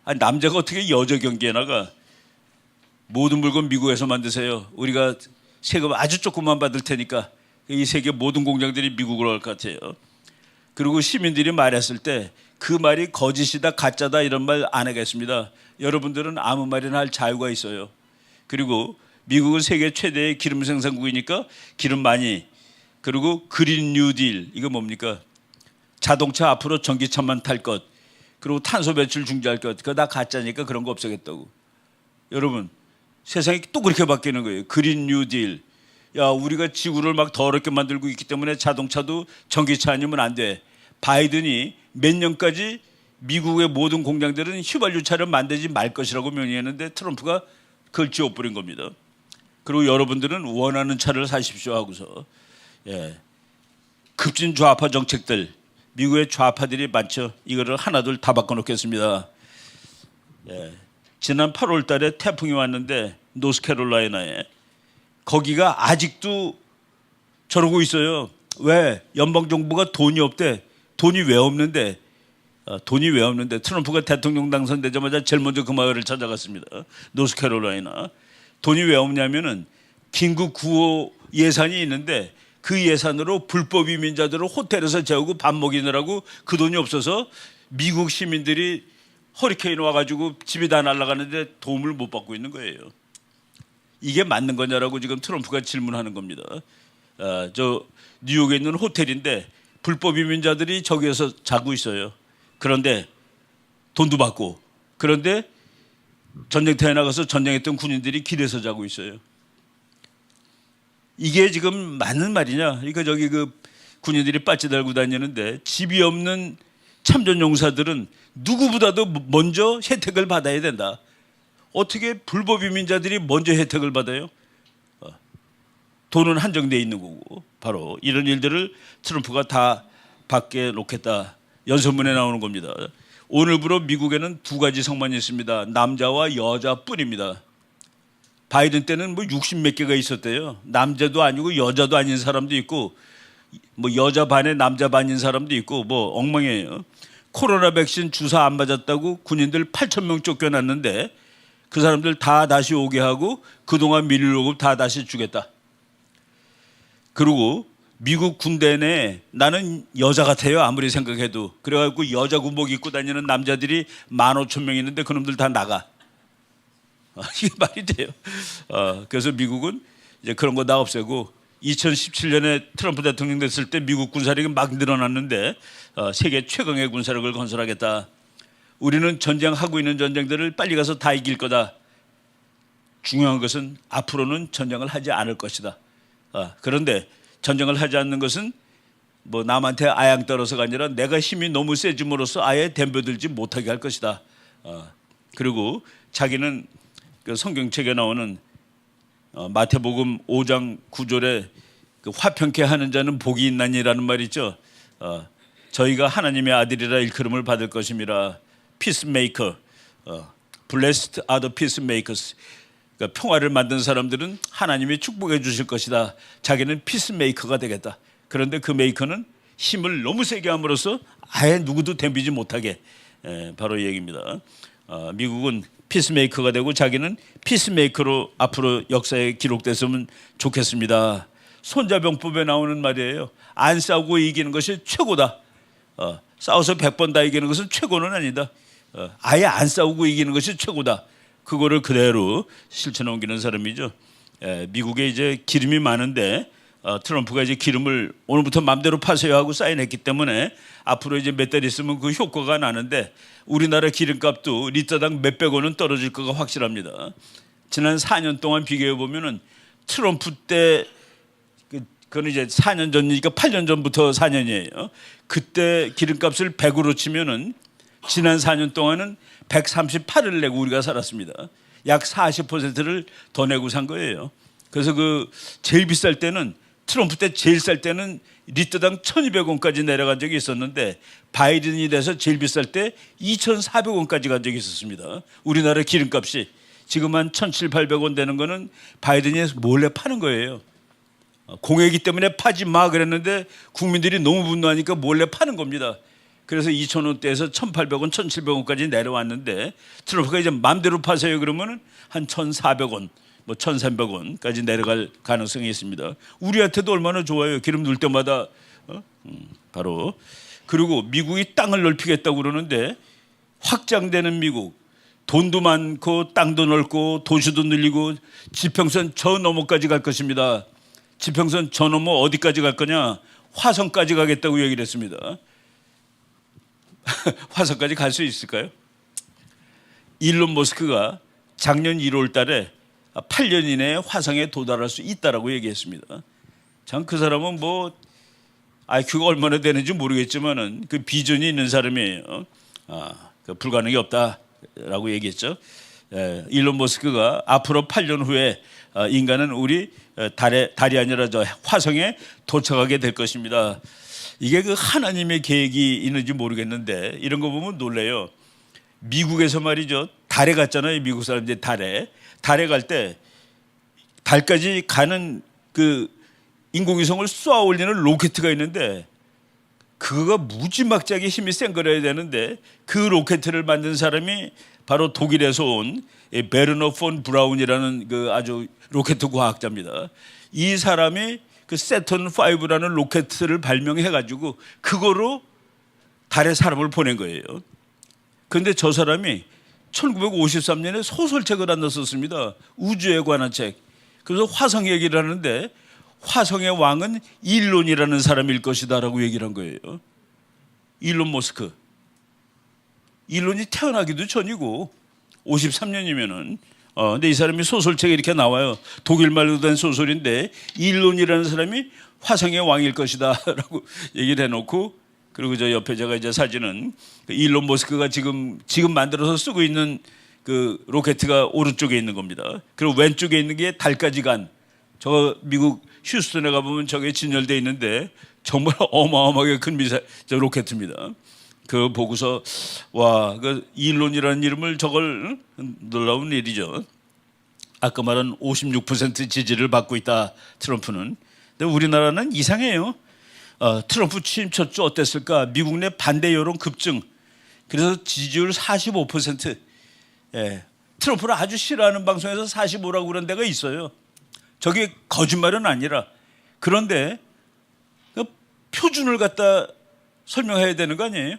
아니, 남자가 어떻게 여자 경기에 나가? 모든 물건 미국에서 만드세요. 우리가 세금 아주 조금만 받을 테니까 이 세계 모든 공장들이 미국으로 갈 것 같아요. 그리고 시민들이 말했을 때 그 말이 거짓이다 가짜다 이런 말 안 하겠습니다. 여러분들은 아무 말이나 할 자유가 있어요. 그리고 미국은 세계 최대의 기름 생산국이니까 기름 많이. 그리고 그린 뉴딜 이거 뭡니까? 자동차 앞으로 전기차만 탈 것. 그리고 탄소 배출 중지할 것. 그거 다 가짜니까 그런 거 없애겠다고. 여러분 세상이 또 그렇게 바뀌는 거예요. 그린 뉴딜. 야, 우리가 지구를 막 더럽게 만들고 있기 때문에 자동차도 전기차 아니면 안 돼. 바이든이 몇 년까지 미국의 모든 공장들은 휘발유차를 만들지 말 것이라고 명의했는데 트럼프가 그걸 지워버린 겁니다. 그리고 여러분들은 원하는 차를 사십시오 하고서 급진 좌파 정책들 미국의 좌파들이 많죠. 이거를 하나둘 다 바꿔놓겠습니다. 지난 8월 달에 태풍이 왔는데 노스캐롤라이나에 거기가 아직도 저러고 있어요. 왜? 연방정부가 돈이 없대. 돈이 왜 없는데 트럼프가 대통령 당선되자마자 제일 먼저 그 마을을 찾아갔습니다. 노스캐롤라이나. 돈이 왜 없냐면은 긴급 구호 예산이 있는데 그 예산으로 불법 이민자들을 호텔에서 재우고 밥 먹이느라고 그 돈이 없어서 미국 시민들이 허리케인 와가지고 집이 다 날아가는데 도움을 못 받고 있는 거예요. 이게 맞는 거냐라고 지금 트럼프가 질문하는 겁니다. 저 뉴욕에 있는 호텔인데 불법 이민자들이 저기에서 자고 있어요. 그런데 돈도 받고, 그런데 전쟁터에 나가서 전쟁했던 군인들이 길에서 자고 있어요. 이게 지금 맞는 말이냐? 그러니까 저기 그 군인들이 빠찌 달고 다니는데 집이 없는 참전용사들은 누구보다도 먼저 혜택을 받아야 된다. 어떻게 불법 이민자들이 먼저 혜택을 받아요? 돈은 한정되어 있는 거고. 바로 이런 일들을 트럼프가 다 밖에 놓겠다. 연설문에 나오는 겁니다. 오늘부로 미국에는 두 가지 성만이 있습니다. 남자와 여자뿐입니다. 바이든 때는 뭐 60 몇 개가 있었대요. 남자도 아니고 여자도 아닌 사람도 있고, 뭐 여자 반에 남자 반인 사람도 있고, 뭐 엉망이에요. 코로나 백신 주사 안 맞았다고 군인들 8,000명 쫓겨났는데 그 사람들 다 다시 오게 하고 그동안 밀릴 월급 다 다시 주겠다. 그리고 미국 군대 내에 나는 여자 같아요. 아무리 생각해도. 그래갖고 여자 군복 입고 다니는 남자들이 15,000명 있는데 그놈들 다 나가. 이게 말이 돼요. 그래서 미국은 이제 그런 거 다 없애고 2017년에 트럼프 대통령 됐을 때 미국 군사력이 막 늘어났는데 세계 최강의 군사력을 건설하겠다. 우리는 전쟁하고 있는 전쟁들을 빨리 가서 다 이길 거다. 중요한 것은 앞으로는 전쟁을 하지 않을 것이다. 그런데 전쟁을 하지 않는 것은 뭐 남한테 아양 떨어서가 아니라 내가 힘이 너무 세짐으로써 아예 덤벼들지 못하게 할 것이다. 그리고 자기는 그 성경책에 나오는 마태복음 5장 9절에 그 화평케 하는 자는 복이 있나니라는 말이 있죠. 저희가 하나님의 아들이라 일컬음을 받을 것임이라. 피스메이커, blessed are the peacemakers. 그러니까 평화를 만든 사람들은 하나님이 축복해 주실 것이다. 자기는 피스메이커가 되겠다. 그런데 그 메이커는 힘을 너무 세게 함으로써 아예 누구도 덤비지 못하게, 바로 이 얘기입니다. 미국은 피스메이커가 되고 자기는 피스메이커로 앞으로 역사에 기록됐으면 좋겠습니다. 손자병법에 나오는 말이에요. 안 싸우고 이기는 것이 최고다. 싸워서 100번 다 이기는 것은 최고는 아니다. 아예 안 싸우고 이기는 것이 최고다. 그거를 그대로 실천해 옮기는 사람이죠. 미국에 이제 기름이 많은데 트럼프가 이제 기름을 오늘부터 마음대로 파세요 하고 사인했기 때문에 앞으로 이제 몇 달 있으면 그 효과가 나는데 우리나라 기름값도 리터당 몇백 원은 떨어질 거가 확실합니다. 지난 4년 동안 비교해 보면은 트럼프 때 그건 이제 4년 전이니까 8년 전부터 4년이에요. 그때 기름값을 100으로 치면은 지난 4년 동안은 138을 내고 우리가 살았습니다. 약 40%를 더 내고 산 거예요. 그래서 그 제일 비쌀 때는 트럼프 때 제일 쌀 때는 리터당 1,200원까지 내려간 적이 있었는데 바이든이 돼서 제일 비쌀 때 2,400원까지 간 적이 있었습니다. 우리나라 기름값이 지금 한 1,700~1,800원 되는 거는 바이든이 몰래 파는 거예요. 공해이기 때문에 파지 마 그랬는데 국민들이 너무 분노하니까 몰래 파는 겁니다. 그래서 2,000원대에서 1,800원, 1,700원까지 내려왔는데 트럼프가 이제 마음대로 파세요 그러면은 한 1,400원, 뭐 1,300원까지 내려갈 가능성이 있습니다. 우리한테도 얼마나 좋아요. 기름 넣을 때마다 바로. 그리고 미국이 땅을 넓히겠다고 그러는데 확장되는 미국, 돈도 많고 땅도 넓고 도시도 늘리고 지평선 저 너머까지 갈 것입니다. 지평선 저 너머 어디까지 갈 거냐? 화성까지 가겠다고 얘기를 했습니다. 화성까지 갈 수 있을까요? 일론 머스크가 작년 1월 달에 8년 이내에 화성에 도달할 수 있다라고 얘기했습니다. 참 그 사람은 뭐 IQ가 얼마나 되는지 모르겠지만은 그 비전이 있는 사람이에요. 그 불가능이 없다라고 얘기했죠. 일론 머스크가 앞으로 8년 후에 인간은 우리 달이 아니라 저 화성에 도착하게 될 것입니다. 이게 그 하나님의 계획이 있는지 모르겠는데 이런 거 보면 놀래요. 미국에서 말이죠. 달에 갔잖아요. 미국 사람들이 달에 갈 때 달까지 가는 그 인공위성을 쏘아 올리는 로켓가 있는데 그거가 무지막지하게 힘이 센 거라야 되는데 그 로켓을 만든 사람이 바로 독일에서 온 베르너 폰 브라운이라는 그 아주 로켓 과학자입니다. 이 사람이 그 세턴 5라는 로켓을 발명해가지고 그거로 달에 사람을 보낸 거예요. 그런데 저 사람이 1953년에 소설책을 하나 썼습니다. 우주에 관한 책. 그래서 화성 얘기를 하는데 화성의 왕은 일론이라는 사람일 것이다라고 얘기를 한 거예요. 일론 머스크. 일론이 태어나기도 전이고 53년이면은 근데 이 사람이 소설책에 이렇게 나와요. 독일 말로 된 소설인데 일론이라는 사람이 화성의 왕일 것이다라고 얘기를 해놓고 그리고 저 옆에 제가 이제 사진은 일론 머스크가 지금 만들어서 쓰고 있는 그 로켓가 오른쪽에 있는 겁니다. 그리고 왼쪽에 있는 게 달까지 간 저 미국 휴스턴에 가보면 저게 진열되어 있는데 정말 어마어마하게 큰 저 로켓입니다. 그거 보고서 와, 그 일론이라는 이름을 저걸 놀라운 일이죠. 아까 말한 56% 지지를 받고 있다 트럼프는. 근데 우리나라는 이상해요. 트럼프 취임 첫 주 어땠을까? 미국 내 반대 여론 급증. 그래서 지지율 45%. 예. 트럼프를 아주 싫어하는 방송에서 45라고 그런 데가 있어요. 저게 거짓말은 아니라. 그런데 그 표준을 갖다 설명해야 되는 거 아니에요?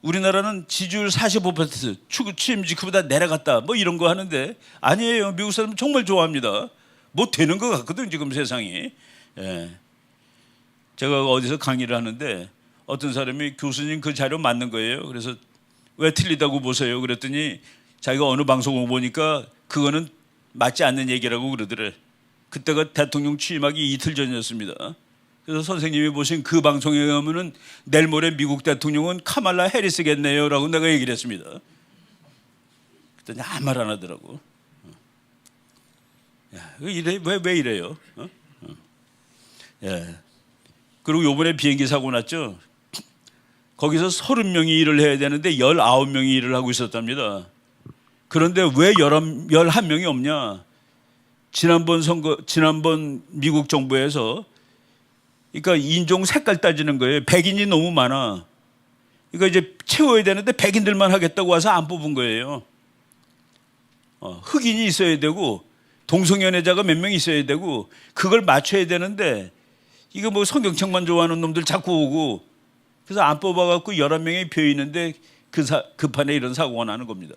우리나라는 지지율 45% 취임 직후보다 내려갔다 뭐 이런 거 하는데 아니에요. 미국 사람은 정말 좋아합니다. 뭐 되는 것 같거든 지금 세상이. 예. 제가 어디서 강의를 하는데 어떤 사람이 교수님 그 자료 맞는 거예요. 그래서 왜 틀리다고 보세요? 그랬더니 자기가 어느 방송을 보니까 그거는 맞지 않는 얘기라고 그러더래. 그때가 대통령 취임하기 이틀 전이었습니다. 그래서 선생님이 보신 그 방송에 의하면은 내일 모레 미국 대통령은 카말라 해리스겠네요 라고 내가 얘기를 했습니다. 그랬더니 아무 말 안 하더라고. 야, 왜 이래요? 예. 그리고 요번에 비행기 사고 났죠. 거기서 30명이 일을 해야 되는데 19명이 일을 하고 있었답니다. 그런데 왜 11명이 없냐? 지난번 미국 정부에서 그러니까 인종 색깔 따지는 거예요. 백인이 너무 많아. 그러니까 이제 채워야 되는데 백인들만 하겠다고 와서 안 뽑은 거예요. 흑인이 있어야 되고 동성연애자가 몇 명 있어야 되고 그걸 맞춰야 되는데 이거 뭐 성경책만 좋아하는 놈들 자꾸 오고 그래서 안 뽑아갖고 11명이 비어 있는데 그 판에 이런 사고가 나는 겁니다.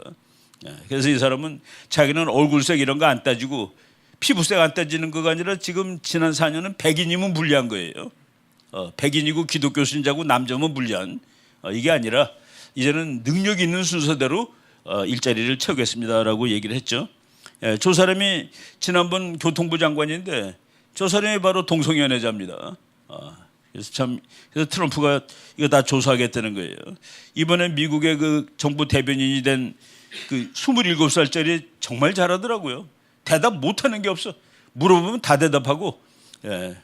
그래서 이 사람은 자기는 얼굴색 이런 거 안 따지고 피부색 안 따지는 거가 아니라 지금 지난 4년은 백인이면 불리한 거예요. 백인이고 기독교 신자고 남자면 불리한 이게 아니라 이제는 능력 있는 순서대로 일자리를 채우겠습니다.라고 얘기를 했죠. 저 사람이 지난번 교통부 장관인데 저 사람이 바로 동성연애자입니다. 그래서 트럼프가 이거 다 조사하겠다는 거예요. 이번에 미국의 그 정부 대변인이 된 그 27살짜리 정말 잘하더라고요. 대답 못하는 게 없어. 물어보면 다 대답하고. 예.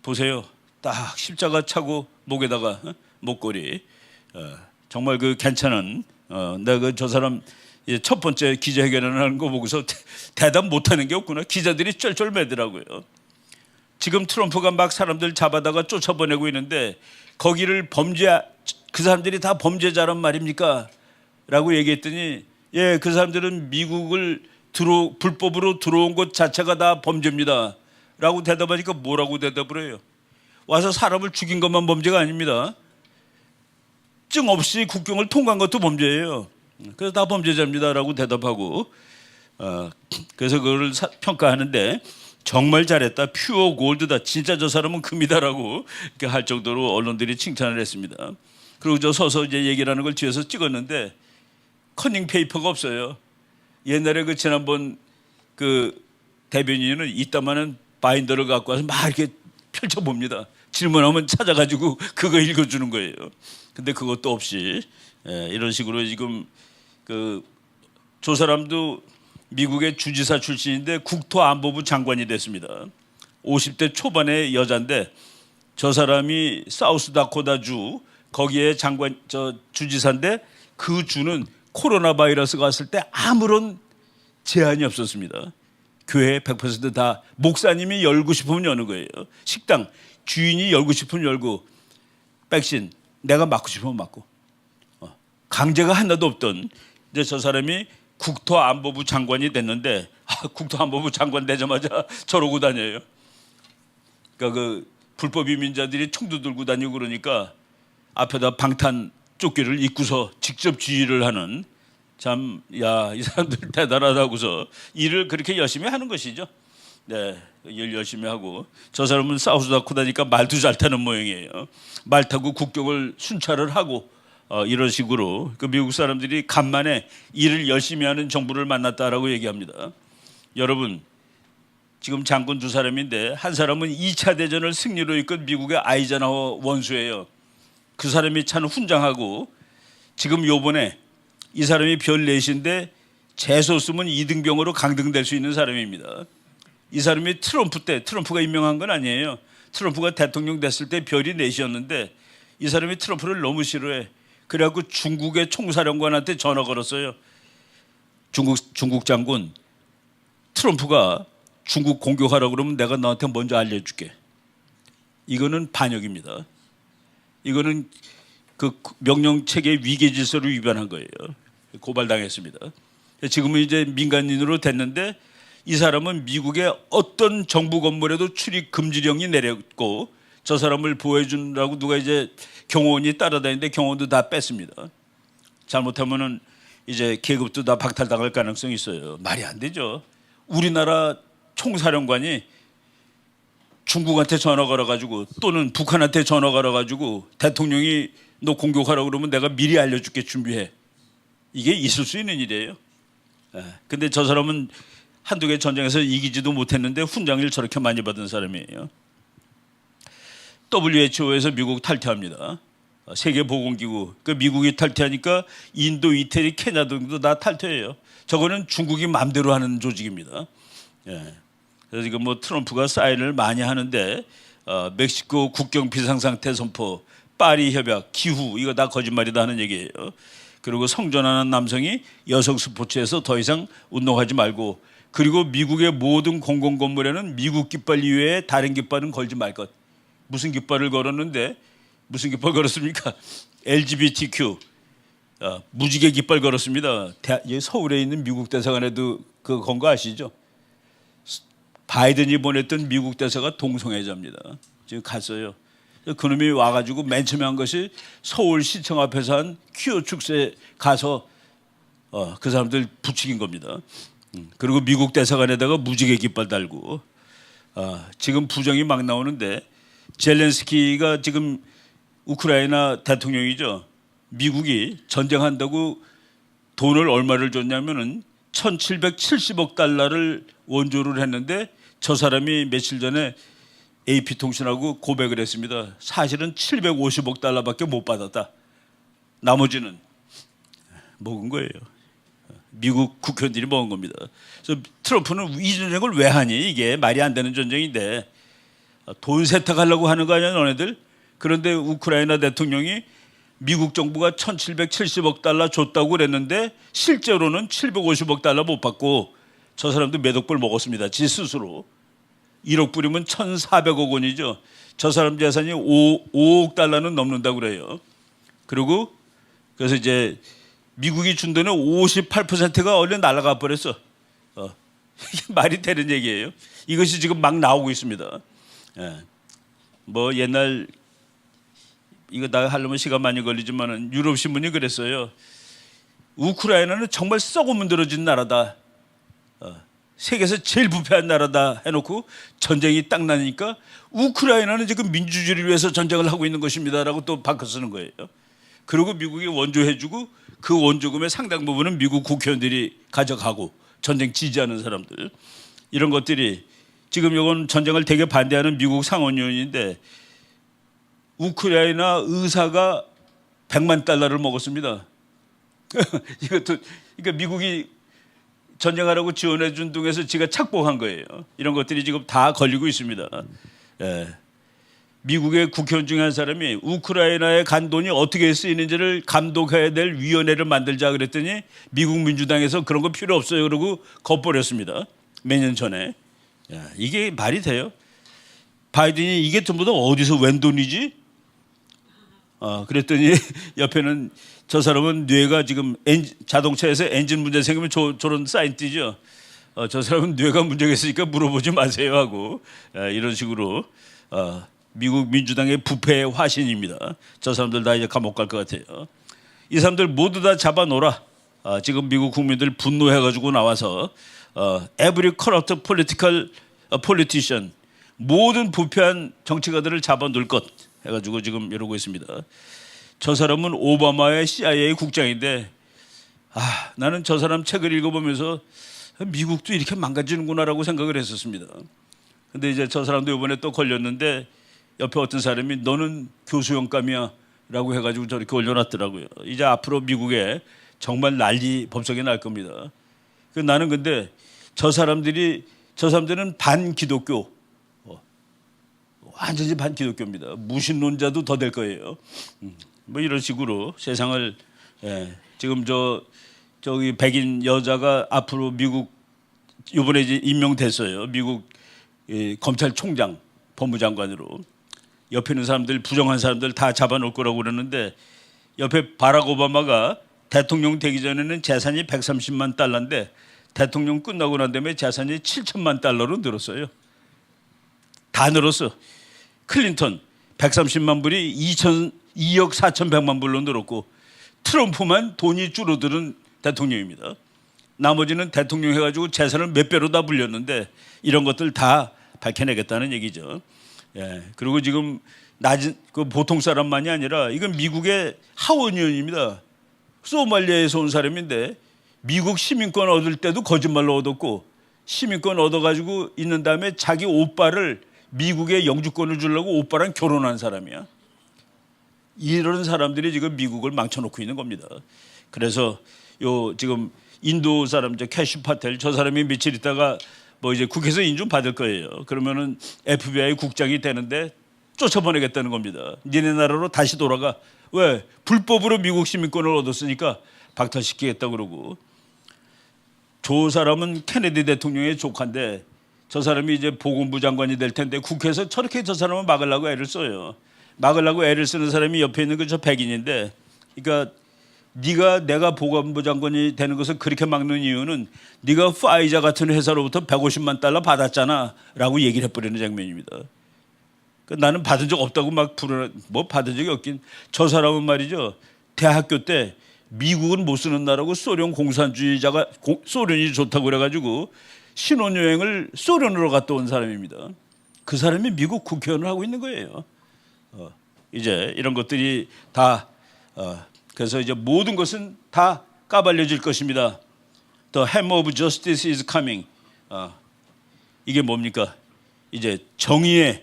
보세요. 딱 십자가 차고 목에다가 목걸이. 정말 그 괜찮은. 내가 저 사람 첫 번째 기자회견을 하는 거 보고서 대답 못하는 게 없구나. 기자들이 쩔쩔매더라고요. 지금 트럼프가 막 사람들 잡아다가 쫓아보내고 있는데 거기를 그 사람들이 다 범죄자란 말입니까? 라고 얘기했더니 예, 그 사람들은 미국을 불법으로 들어온 것 자체가 다 범죄입니다. 라고 대답하니까 뭐라고 대답을 해요? 와서 사람을 죽인 것만 범죄가 아닙니다. 증 없이 국경을 통과한 것도 범죄예요. 그래서 다 범죄자입니다. 라고 대답하고 그래서 그걸 평가하는데 정말 잘했다. 퓨어 골드다. 진짜 저 사람은 금이다라고 이렇게 할 정도로 언론들이 칭찬을 했습니다. 그리고 저 서서 이제 얘기를 하는 걸 뒤에서 찍었는데 커닝 페이퍼가 없어요. 옛날에 그 지난번 그 대변인은 이따만한 바인더를 갖고 와서 막 이렇게 펼쳐봅니다. 질문하면 찾아가지고 그거 읽어주는 거예요. 근데 그것도 없이 이런 식으로 지금 저 사람도 미국의 주지사 출신인데 국토안보부 장관이 됐습니다. 50대 초반의 여자인데 저 사람이 사우스다코다주 거기에 주지사인데 그 주는 코로나 바이러스가 왔을 때 아무런 제한이 없었습니다. 교회 100% 다 목사님이 열고 싶으면 여는 거예요. 식당 주인이 열고 싶으면 열고 백신 내가 맞고 싶으면 맞고 강제가 하나도 없던 이제 저 사람이 국토안보부 장관이 됐는데 국토안보부 장관 되자마자 저러고 다녀요. 그러니까 그 불법 이민자들이 총도 들고 다니고 그러니까 앞에다 방탄 조끼를 입고서 직접 지휘를 하는, 참, 야, 이 사람들 대단하다고서 일을 그렇게 열심히 하는 것이죠. 네, 일 열심히 하고. 저 사람은 사우스다코다니까 말도 잘 타는 모양이에요. 말 타고 국경을 순찰을 하고 이런 식으로 그 미국 사람들이 간만에 일을 열심히 하는 정부를 만났다라고 얘기합니다. 여러분, 지금 장군 두 사람인데 한 사람은 2차 대전을 승리로 이끈 미국의 아이젠하워 원수예요. 그 사람이 참 훈장하고, 지금 요번에 이 사람이 별 4인데 재수 쓰면 2등병으로 강등될 수 있는 사람입니다. 이 사람이 트럼프 때, 트럼프가 임명한 건 아니에요. 트럼프가 대통령 됐을 때 별이 4였는데 이 사람이 트럼프를 너무 싫어해. 그래갖고 중국의 총사령관한테 전화 걸었어요. 중국 장군, 트럼프가 중국 공격하라고 그러면 내가 너한테 먼저 알려줄게. 이거는 반역입니다. 이거는 그 명령체계 위계 질서를 위반한 거예요. 고발당했습니다. 지금은 이제 민간인으로 됐는데 이 사람은 미국의 어떤 정부 건물에도 출입 금지령이 내렸고, 저 사람을 보호해주라고 누가 이제 경호원이 따라다니는데 경호원도 다 뺐습니다. 잘못하면은 이제 계급도 다 박탈당할 가능성이 있어요. 말이 안 되죠. 우리나라 총사령관이 중국한테 전화 걸어가지고 또는 북한한테 전화 걸어가지고 대통령이 너 공격하라고 그러면 내가 미리 알려줄게, 준비해. 이게 있을 수 있는 일이에요. 근데 저 사람은 한두 개 전쟁에서 이기지도 못했는데 훈장을 저렇게 많이 받은 사람이에요. WHO에서 미국 탈퇴합니다. 세계보건기구. 그 미국이 탈퇴하니까 인도, 이태리, 케냐 등도 다 탈퇴해요. 저거는 중국이 마음대로 하는 조직입니다. 그래서 지금 뭐 트럼프가 사인을 많이 하는데 멕시코 국경 비상상태 선포, 파리 협약, 기후, 이거 다 거짓말이다 하는 얘기예요. 그리고 성전하는 남성이 여성 스포츠에서 더 이상 운동하지 말고, 그리고 미국의 모든 공공건물에는 미국 깃발 이외에 다른 깃발은 걸지 말 것. 무슨 깃발을 걸었는데, 무슨 깃발 걸었습니까? LGBTQ 무지개 깃발 걸었습니다. 서울에 있는 미국 대사관에도 그 건 거 아시죠? 바이든이 보냈던 미국 대사가 동성애자입니다. 지금 갔어요. 그놈이 와가지고 맨 처음에 한 것이 서울시청 앞에서 한 퀴어 축제에 가서 그 사람들 부추긴 겁니다. 그리고 미국 대사관에다가 무지개 깃발 달고, 지금 부정이 막 나오는데, 젤렌스키가 지금 우크라이나 대통령이죠. 미국이 전쟁한다고 돈을 얼마를 줬냐면은 1770억 달러를 원조를 했는데, 저 사람이 며칠 전에 AP통신하고 고백을 했습니다. 사실은 750억 달러밖에 못 받았다. 나머지는 먹은 거예요. 미국 국회의원들이 먹은 겁니다. 그래서 트럼프는 이 전쟁을 왜 하니? 이게 말이 안 되는 전쟁인데 돈 세탁하려고 하는 거 아니야 너네들? 그런데 우크라이나 대통령이 미국 정부가 1770억 달러 줬다고 그랬는데 실제로는 750억 달러 못 받고, 저 사람도 몇 억불 먹었습니다. 지 스스로. 1억 불이면 1,400억 원이죠. 저 사람 재산이 5억 달러는 넘는다고 그래요. 그리고 그래서 이제 미국이 준 돈의 58%가 얼른 날아가 버렸어. 이게 말이 되는 얘기예요. 이것이 지금 막 나오고 있습니다. 뭐 옛날 이거 다 하려면 시간 많이 걸리지만은 유럽 신문이 그랬어요. 우크라이나는 정말 썩어 문드러진 나라다. 세계에서 제일 부패한 나라다 해놓고 전쟁이 딱 나니까 우크라이나는 지금 민주주의를 위해서 전쟁을 하고 있는 것입니다라고 또 바꿔 쓰는 거예요. 그리고 미국이 원조해주고 그 원조금의 상당 부분은 미국 국회의원들이 가져가고, 전쟁 지지하는 사람들, 이런 것들이 지금 이건 전쟁을 되게 반대하는 미국 상원의원인데 우크라이나 의사가 100만 달러를 먹었습니다. 이것도 그러니까 미국이 전쟁하라고 지원해 준 중에서 지가 착복한 거예요. 이런 것들이 지금 다 걸리고 있습니다. 미국의 국회의원 중에 한 사람이 우크라이나에 간 돈이 어떻게 쓰이는지를 감독해야 될 위원회를 만들자 그랬더니 미국 민주당에서 그런 거 필요 없어요 그러고 거버렸습니다. 몇 년 전에. 이게 말이 돼요? 바이든이 이게 전부 다 어디서 웬 돈이지? 그랬더니 옆에는 저 사람은 뇌가 지금 자동차에서 엔진 문제 생기면 저런 사인 띄죠. 저 사람은 뇌가 문제가 있으니까 물어보지 마세요 하고 이런 식으로 미국 민주당의 부패의 화신입니다. 저 사람들 다 이제 감옥 갈 것 같아요. 이 사람들 모두 다 잡아놓으라. 지금 미국 국민들 분노해가지고 나와서 every corrupt politician, 모든 부패한 정치가들을 잡아놓을 것 해가지고 지금 이러고 있습니다. 저 사람은 오바마의 CIA 국장인데 나는 저 사람 책을 읽어보면서 미국도 이렇게 망가지는구나라고 생각을 했었습니다. 근데 이제 저 사람도 이번에 또 걸렸는데 옆에 어떤 사람이 너는 교수형감이야 라고 해가지고 저렇게 올려놨더라고요. 이제 앞으로 미국에 정말 난리 법석이 날 겁니다. 나는 근데 저 사람들은 반기독교, 완전히 반기독교입니다. 무신론자도 더 될 거예요. 뭐 이런 식으로 세상을 지금 저기 백인 여자가 앞으로 미국 이번에 이제 임명됐어요. 미국 검찰총장 법무장관으로. 옆에 있는 사람들 부정한 사람들 다 잡아놓을 거라고 그러는데 옆에 바락 오바마가 대통령 되기 전에는 재산이 130만 달러인데 대통령 끝나고 난 다음에 재산이 7천만 달러로 늘었어요. 다 늘었어. 클린턴 130만 불이 2억 4,100만 불로 늘었고 트럼프만 돈이 줄어드는 대통령입니다. 나머지는 대통령 해가지고 재산을 몇 배로 다 불렸는데 이런 것들 다 밝혀내겠다는 얘기죠. 그리고 지금 낮은 보통 사람만이 아니라 이건 미국의 하원의원입니다. 소말리아에서 온 사람인데 미국 시민권 얻을 때도 거짓말로 얻었고 시민권 얻어가지고 있는 다음에 자기 오빠를 미국의 영주권을 주려고 오빠랑 결혼한 사람이야. 이런 사람들이 지금 미국을 망쳐놓고 있는 겁니다. 그래서 지금 인도 사람 캐시 파텔 저 사람이 며칠 있다가 뭐 이제 국회에서 인준 받을 거예요. 그러면은 FBI 국장이 되는데 쫓아보내겠다는 겁니다. 니네 나라로 다시 돌아가. 왜? 불법으로 미국 시민권을 얻었으니까 박탈시키겠다 그러고. 저 사람은 케네디 대통령의 조카인데 저 사람이 이제 보건부 장관이 될 텐데 국회에서 저렇게 저 사람을 막으려고 애를 써요. 막으려고 애를 쓰는 사람이 옆에 있는 저 백인인데, 그러니까 내가 보건부 장관이 되는 것을 그렇게 막는 이유는 네가 파이자 같은 회사로부터 150만 달러 받았잖아 라고 얘기를 해버리는 장면입니다. 그러니까 나는 받은 적 없다고 뭐 받은 적이 없긴. 저 사람은 말이죠, 대학교 때 미국은 못 쓰는 나라고 소련 공산주의자가 소련이 좋다고 그래가지고 신혼여행을 소련으로 갔다 온 사람입니다. 그 사람이 미국 국회의원을 하고 있는 거예요. 이제 이런 것들이 다 그래서 이제 모든 것은 다 까발려질 것입니다. The hammer of justice is coming. 이게 뭡니까? 이제 정의의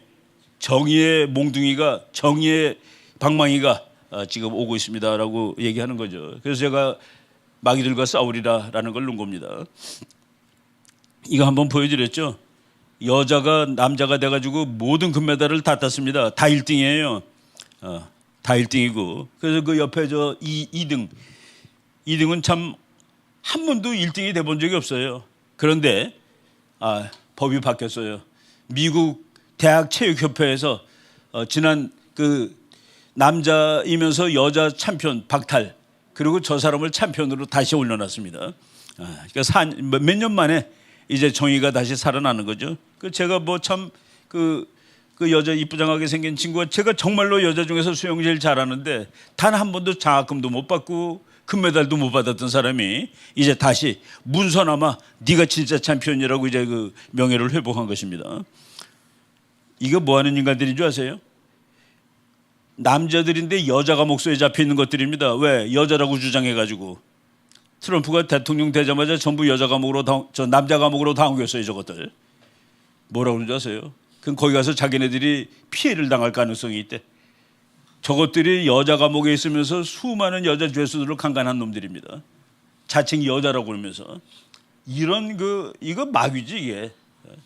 몽둥이가, 정의의 방망이가 지금 오고 있습니다라고 얘기하는 거죠. 그래서 제가 마귀들과 싸우리라라는 걸 넣은 겁니다. 이거 한번 보여드렸죠. 여자가 남자가 돼가지고 모든 금메달을 다 땄습니다. 다 1등이에요. 다 1등이고. 그래서 그 옆에 2등은 참 한 번도 1등이 돼본 적이 없어요. 그런데 법이 바뀌었어요. 미국 대학 체육협회에서 지난 그 남자이면서 여자 챔피언 박탈, 그리고 저 사람을 챔피언으로 다시 올려놨습니다. 그러니까 몇 년 만에 이제 정의가 다시 살아나는 거죠. 제가 뭐 참 그 여자 이쁘장하게 생긴 친구가, 제가 정말로 여자 중에서 수영 제일 잘하는데 단 한 번도 장학금도 못 받고 금메달도 못 받았던 사람이 이제 다시 문서나마 네가 진짜 챔피언이라고 이제 그 명예를 회복한 것입니다. 이거 뭐 하는 인간들인 줄 아세요? 남자들인데 여자가 목소리에 잡혀 있는 것들입니다. 왜? 여자라고 주장해가지고. 트럼프가 대통령 되자마자 전부 여자 과목으로 남자 과목으로 다 옮겼어요. 저것들 뭐라고 그러는지 아세요? 그럼 거기 가서 자기네들이 피해를 당할 가능성이 있대. 저것들이 여자 과목에 있으면서 수많은 여자 죄수들을 강간한 놈들입니다. 자칭 여자라고 그러면서. 이거 마귀지 이게.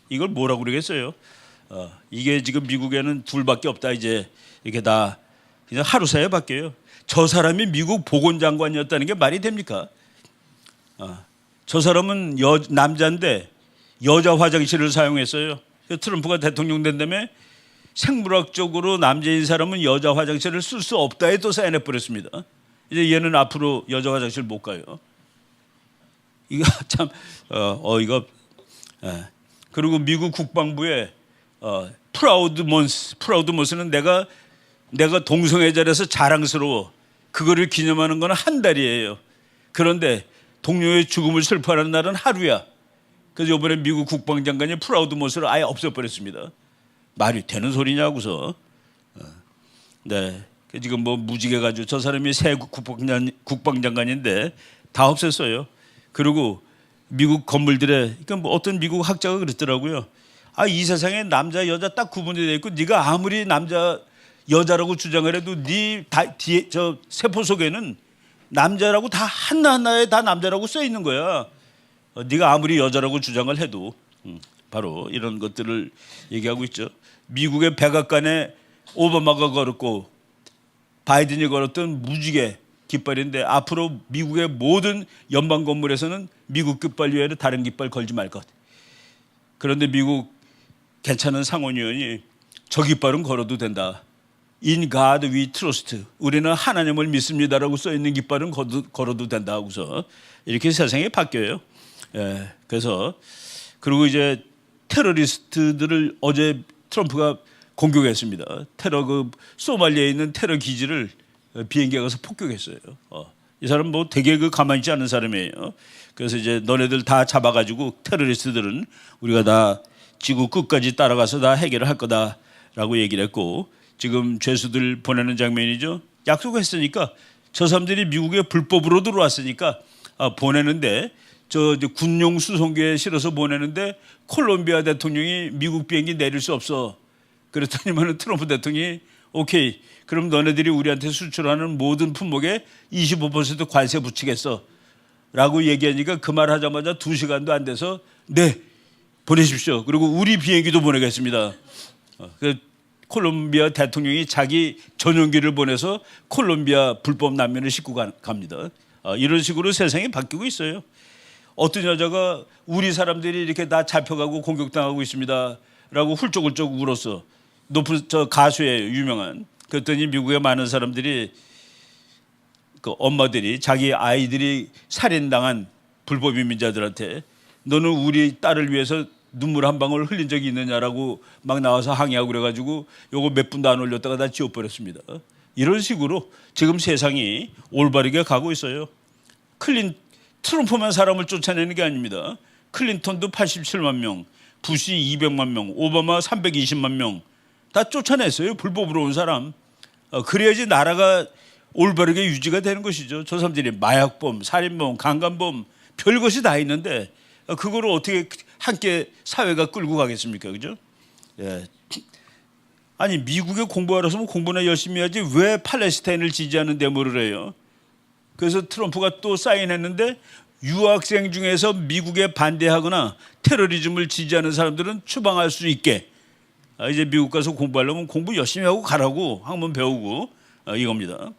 이걸 뭐라고 그러겠어요? 이게 지금 미국에는 둘밖에 없다. 이제 이렇게 다 그냥 하루 사이에 바뀌어요. 저 사람이 미국 보건장관이었다는 게 말이 됩니까? 저 사람은 남자인데 여자 화장실을 사용했어요. 트럼프가 대통령 된 다음에 생물학적으로 남자인 사람은 여자 화장실을 쓸 수 없다에 또 사인해버렸습니다. 이제 얘는 앞으로 여자 화장실 못 가요. 이거 참 이거 예. 그리고 미국 국방부에 프라우드 먼스는 내가 동성애 자리에서 자랑스러워. 그거를 기념하는 건 한 달이에요. 그런데 동료의 죽음을 슬퍼하는 날은 하루야. 그래서 이번에 미국 국방장관이 프라우드 먼스를 아예 없애버렸습니다. 말이 되는 소리냐고서. 네. 지금 뭐 무지개 가지고 저 사람이 새 국방장관인데 다 없앴어요. 그리고 미국 건물들에 그러니까 뭐 어떤 미국 학자가 그랬더라고요. 이 세상에 남자 여자 딱 구분이 돼 있고 네가 아무리 남자 여자라고 주장을 해도 네 뒤에 저 세포 속에는 남자라고 다 하나하나에 다 남자라고 써 있는 거야. 네가 아무리 여자라고 주장을 해도 바로 이런 것들을 얘기하고 있죠. 미국의 백악관에 오바마가 걸었고 바이든이 걸었던 무지개 깃발인데 앞으로 미국의 모든 연방 건물에서는 미국 깃발 외에는 다른 깃발 걸지 말 것. 그런데 미국 괜찮은 상원의원이 저 깃발은 걸어도 된다. In God we trust. 우리는 하나님을 믿습니다라고 써 있는 깃발은 걸어도 된다 하고서 이렇게 세상이 바뀌어요. 예, 그래서 그리고 이제 테러리스트들을 어제 트럼프가 공격했습니다. 그 소말리아에 있는 테러 기지를 비행기가 가서 폭격했어요. 이 사람 뭐 되게 가만히 있지 않은 사람이에요. 그래서 이제 너네들 다 잡아가지고 테러리스트들은 우리가 다 지구 끝까지 따라가서 다 해결을 할 거다라고 얘기를 했고 지금 죄수들 보내는 장면이죠. 약속했으니까 저 사람들이 미국에 불법으로 들어왔으니까 보내는데 저 군용 수송기에 실어서 보내는데 콜롬비아 대통령이 미국 비행기 내릴 수 없어. 그랬더니만 트럼프 대통령이 오케이 그럼 너네들이 우리한테 수출하는 모든 품목에 25% 관세 붙이겠어 라고 얘기하니까 그 말 하자마자 2시간도 안 돼서 네 보내십시오. 그리고 우리 비행기도 보내겠습니다. 콜롬비아 대통령이 자기 전용기를 보내서 콜롬비아 불법 난민을 싣고 갑니다. 이런 식으로 세상이 바뀌고 있어요. 어떤 여자가 우리 사람들이 이렇게 다 잡혀가고 공격당하고 있습니다 라고 훌쩍훌쩍 울었어. 높은 저 가수예요, 유명한. 그랬더니 미국의 많은 사람들이 그 엄마들이 자기 아이들이 살인당한 불법 이민자들한테 너는 우리 딸을 위해서 눈물 한 방울 흘린 적이 있느냐라고 막 나와서 항의하고 그래가지고 요거 몇 분도 안 올렸다가 다 지워버렸습니다. 이런 식으로 지금 세상이 올바르게 가고 있어요. 트럼프만 사람을 쫓아내는 게 아닙니다. 클린턴도 87만 명, 부시 200만 명, 오바마 320만 명 다 쫓아냈어요. 불법으로 온 사람. 그래야지 나라가 올바르게 유지가 되는 것이죠. 저 사람들이 마약범, 살인범, 강간범 별것이 다 있는데 그거를 어떻게 함께 사회가 끌고 가겠습니까? 그죠? 예. 아니 미국에 공부하러 왔으면 공부나 열심히 해야지 왜 팔레스타인을 지지하는 데모를 해요? 그래서 트럼프가 또 사인했는데 유학생 중에서 미국에 반대하거나 테러리즘을 지지하는 사람들은 추방할 수 있게 이제 미국 가서 공부하려면 공부 열심히 하고 가라고 학문 배우고 이겁니다.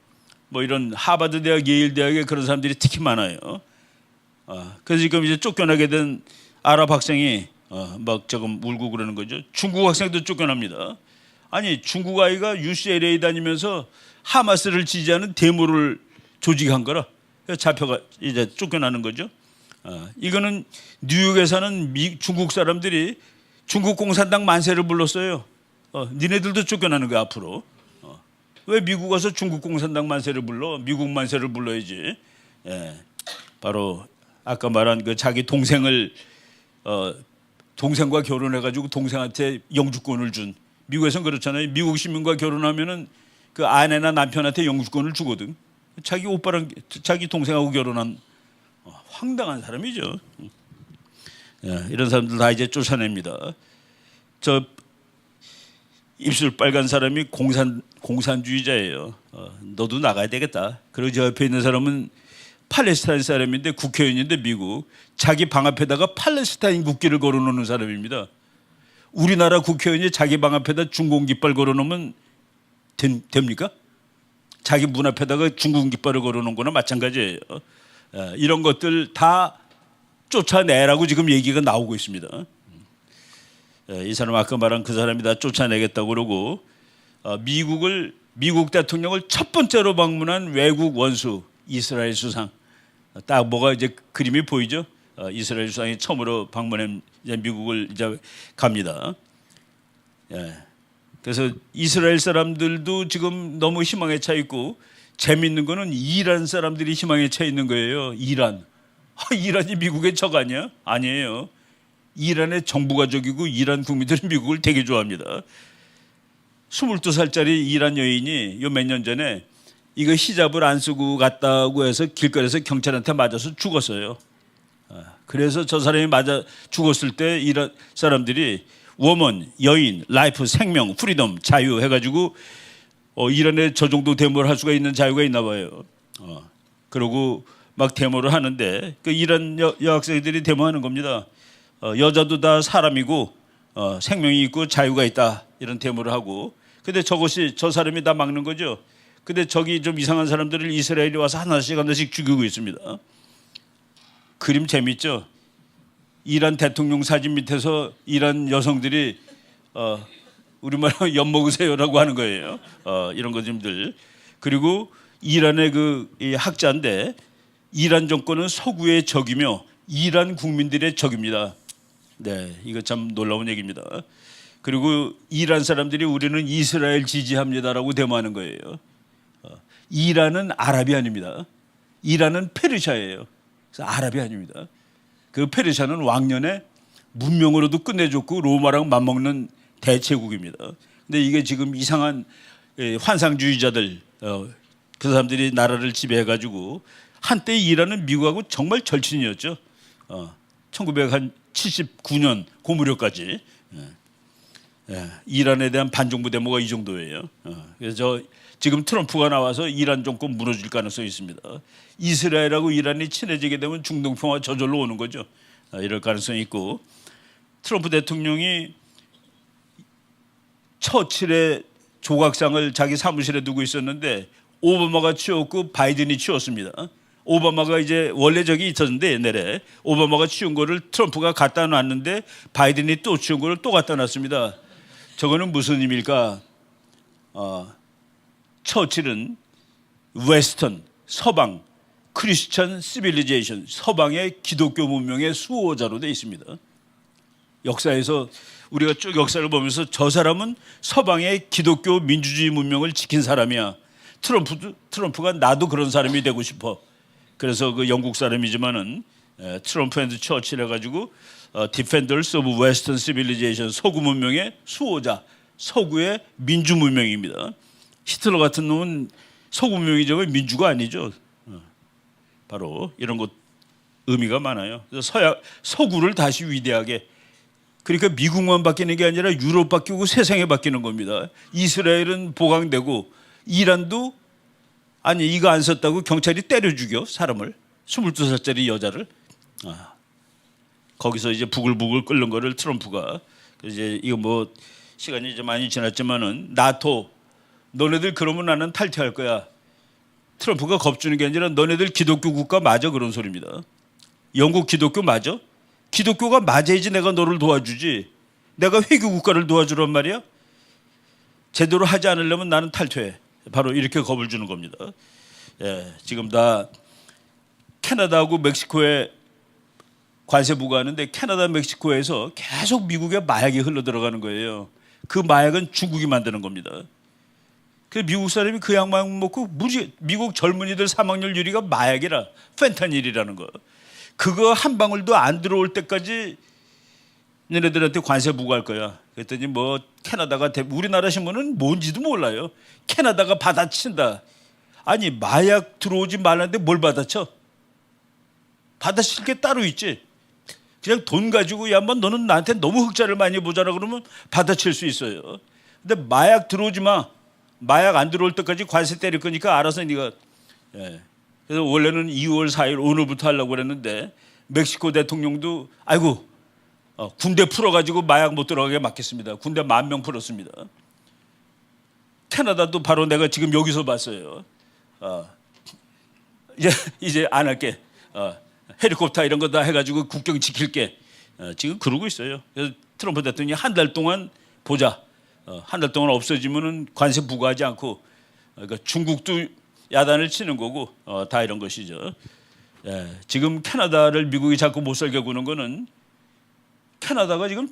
뭐 이런 하버드 대학, 예일 대학에 그런 사람들이 특히 많아요. 그래서 지금 이제 쫓겨나게 된 아랍 학생이 막 조금 울고 그러는 거죠. 중국 학생도 쫓겨납니다. 아니 중국 아이가 UCLA 다니면서 하마스를 지지하는 데모를 조직한 거라 잡혀가 이제 쫓겨나는 거죠. 이거는 뉴욕에 사는 중국 사람들이 중국 공산당 만세를 불렀어요. 니네들도 쫓겨나는 거야 앞으로. 왜 미국 와서 중국 공산당 만세를 불러? 미국 만세를 불러야지. 예, 바로 아까 말한 그 자기 동생을 동생과 결혼해가지고 동생한테 영주권을 준. 미국에서는 그렇잖아요. 미국 시민과 결혼하면은 그 아내나 남편한테 영주권을 주거든. 자기 오빠랑 자기 동생하고 결혼한 황당한 사람이죠. 예, 이런 사람들 다 이제 쫓아냅니다. 저 입술 빨간 사람이 공산주의자예요. 너도 나가야 되겠다. 그리고 저 옆에 있는 사람은 팔레스타인 사람인데 국회의원인데 미국 자기 방 앞에다가 팔레스타인 국기를 걸어놓는 사람입니다. 우리나라 국회의원이 자기 방 앞에다 중공 깃발 걸어놓으면 됩니까? 자기 문 앞에다가 중공 깃발을 걸어놓은 거나 마찬가지예요. 이런 것들 다 쫓아내라고 지금 얘기가 나오고 있습니다. 이 사람 아까 말한 그 사람이 다 쫓아내겠다고 그러고 미국 대통령을 첫 번째로 방문한 외국 원수 이스라엘 수상 딱 뭐가 이제 그림이 보이죠? 이스라엘 수상이 처음으로 방문해 이제 미국을 이제 갑니다. 예. 그래서 이스라엘 사람들도 지금 너무 희망에 차 있고 재밌는 거는 이란 사람들이 희망에 차 있는 거예요. 이란. 이란이 미국의 적 아니야? 아니에요. 이란의 정부가 적이고 이란 국민들은 미국을 되게 좋아합니다. 22살짜리 이란 여인이 요 몇 년 전에 이거 히잡을 안 쓰고 갔다고 해서 길거리에서 경찰한테 맞아서 죽었어요. 그래서 저 사람이 맞아 죽었을 때 이란 사람들이 워먼, 여인, 라이프, 생명, 프리덤, 자유 해가지고 이란에 저 정도 데모를 할 수가 있는 자유가 있나 봐요. 그러고 막 데모를 하는데 그 이란 여학생들이 데모하는 겁니다. 여자도 다 사람이고 생명이 있고 자유가 있다 이런 데모를 하고 근데 저것이 저 사람이 다 막는 거죠. 근데 저기 좀 이상한 사람들을 이스라엘이 와서 하나씩 죽이고 있습니다. 그림 재밌죠? 이란 대통령 사진 밑에서 이란 여성들이 우리말로 엿 먹으세요라고 하는 거예요. 이런 것들. 그리고 이란의 이 학자인데 이란 정권은 서구의 적이며 이란 국민들의 적입니다. 네, 이거 참 놀라운 얘기입니다. 그리고 이란 사람들이 우리는 이스라엘 지지합니다라고 데모하는 거예요. 이란은 아라비안입니다. 이란은 페르시아예요. 그래서 아라비안입니다. 그 페르시아는 왕년에 문명으로도 끝내줬고 로마랑 맞먹는 대제국입니다. 근데 이게 지금 이상한 환상주의자들 그 사람들이 나라를 지배해가지고 한때 이란은 미국하고 정말 절친이었죠. 1979년 고무렵까지 이란에 대한 반정부 데모가 이 정도예요. 그래서 지금 트럼프가 나와서 이란 정권 무너질 가능성이 있습니다. 이스라엘하고 이란이 친해지게 되면 중동 평화 저절로 오는 거죠. 이럴 가능성이 있고 트럼프 대통령이 처칠의 조각상을 자기 사무실에 두고 있었는데 오바마가 치웠고 바이든이 치웠습니다. 오바마가 이제 원래 저기 있었는데 옛날에 오바마가 치운 거를 트럼프가 갖다 놨는데 바이든이 또 치운 거를 또 갖다 놨습니다. 저거는 무슨 의미일까? 처칠은 웨스턴 서방 크리스천 시빌리제이션 서방의 기독교 문명의 수호자로 되어 있습니다. 역사에서 우리가 쭉 역사를 보면서 저 사람은 서방의 기독교 민주주의 문명을 지킨 사람이야. 트럼프가 나도 그런 사람이 되고 싶어. 그래서 그 영국 사람이지만은 트럼프 앤드 처칠 해가지고 Defenders of Western Civilization 서구 문명의 수호자, 서구의 민주 문명입니다. 히틀러 같은 놈은 서구 문명이죠, 민주가 아니죠. 바로 이런 것 의미가 많아요. 그래서 서구를 다시 위대하게. 그러니까 미국만 바뀌는 게 아니라 유럽 바뀌고 세상에 바뀌는 겁니다. 이스라엘은 보강되고 이란도 아니 이거 안 썼다고 경찰이 때려 죽여 사람을 22살짜리 여자를 거기서 이제 부글부글 끓는 거를 트럼프가 이제 이거 뭐 시간이 이제 많이 지났지만은 나토 너네들 그러면 나는 탈퇴할 거야. 트럼프가 겁주는 게 아니라 너네들 기독교 국가 맞아 그런 소리입니다. 영국 기독교 맞아? 기독교가 맞아야지 내가 너를 도와주지. 내가 회교 국가를 도와주란 말이야? 제대로 하지 않으려면 나는 탈퇴해. 바로 이렇게 겁을 주는 겁니다. 지금 다 캐나다하고 멕시코에 관세 부과하는데 캐나다, 멕시코에서 계속 미국에 마약이 흘러 들어가는 거예요. 그 마약은 중국이 만드는 겁니다. 그 미국 사람이 그 약 먹고 미국 젊은이들 사망률 1위가 마약이라 펜타닐이라는 거. 그거 한 방울도 안 들어올 때까지 너네들한테 관세 부과할 거야. 그랬더니 뭐 캐나다가 우리나라 신문은 뭔지도 몰라요. 캐나다가 받아친다. 아니 마약 들어오지 말라는데 뭘 받아쳐? 받아칠 게 따로 있지. 그냥 돈 가지고 야 뭐 너는 나한테 너무 흑자를 많이 보자라 그러면 받아칠 수 있어요. 근데 마약 들어오지 마. 마약 안 들어올 때까지 관세 때릴 거니까 알아서 네가. 그래서 원래는 2월 4일 오늘부터 하려고 그랬는데 멕시코 대통령도 아이고 군대 풀어가지고 마약 못 들어가게 막겠습니다. 군대 10,000명 풀었습니다. 캐나다도 바로 내가 지금 여기서 봤어요. 이제 안 할게. 헬리콥터 이런 거 다 해가지고 국경 지킬게. 지금 그러고 있어요. 그래서 트럼프 대통령이 한 달 동안 보자. 한 달 동안 없어지면은 관세 부과하지 않고 그러니까 중국도 야단을 치는 거고 다 이런 것이죠. 지금 캐나다를 미국이 자꾸 못 살게 구는 거는 캐나다가 지금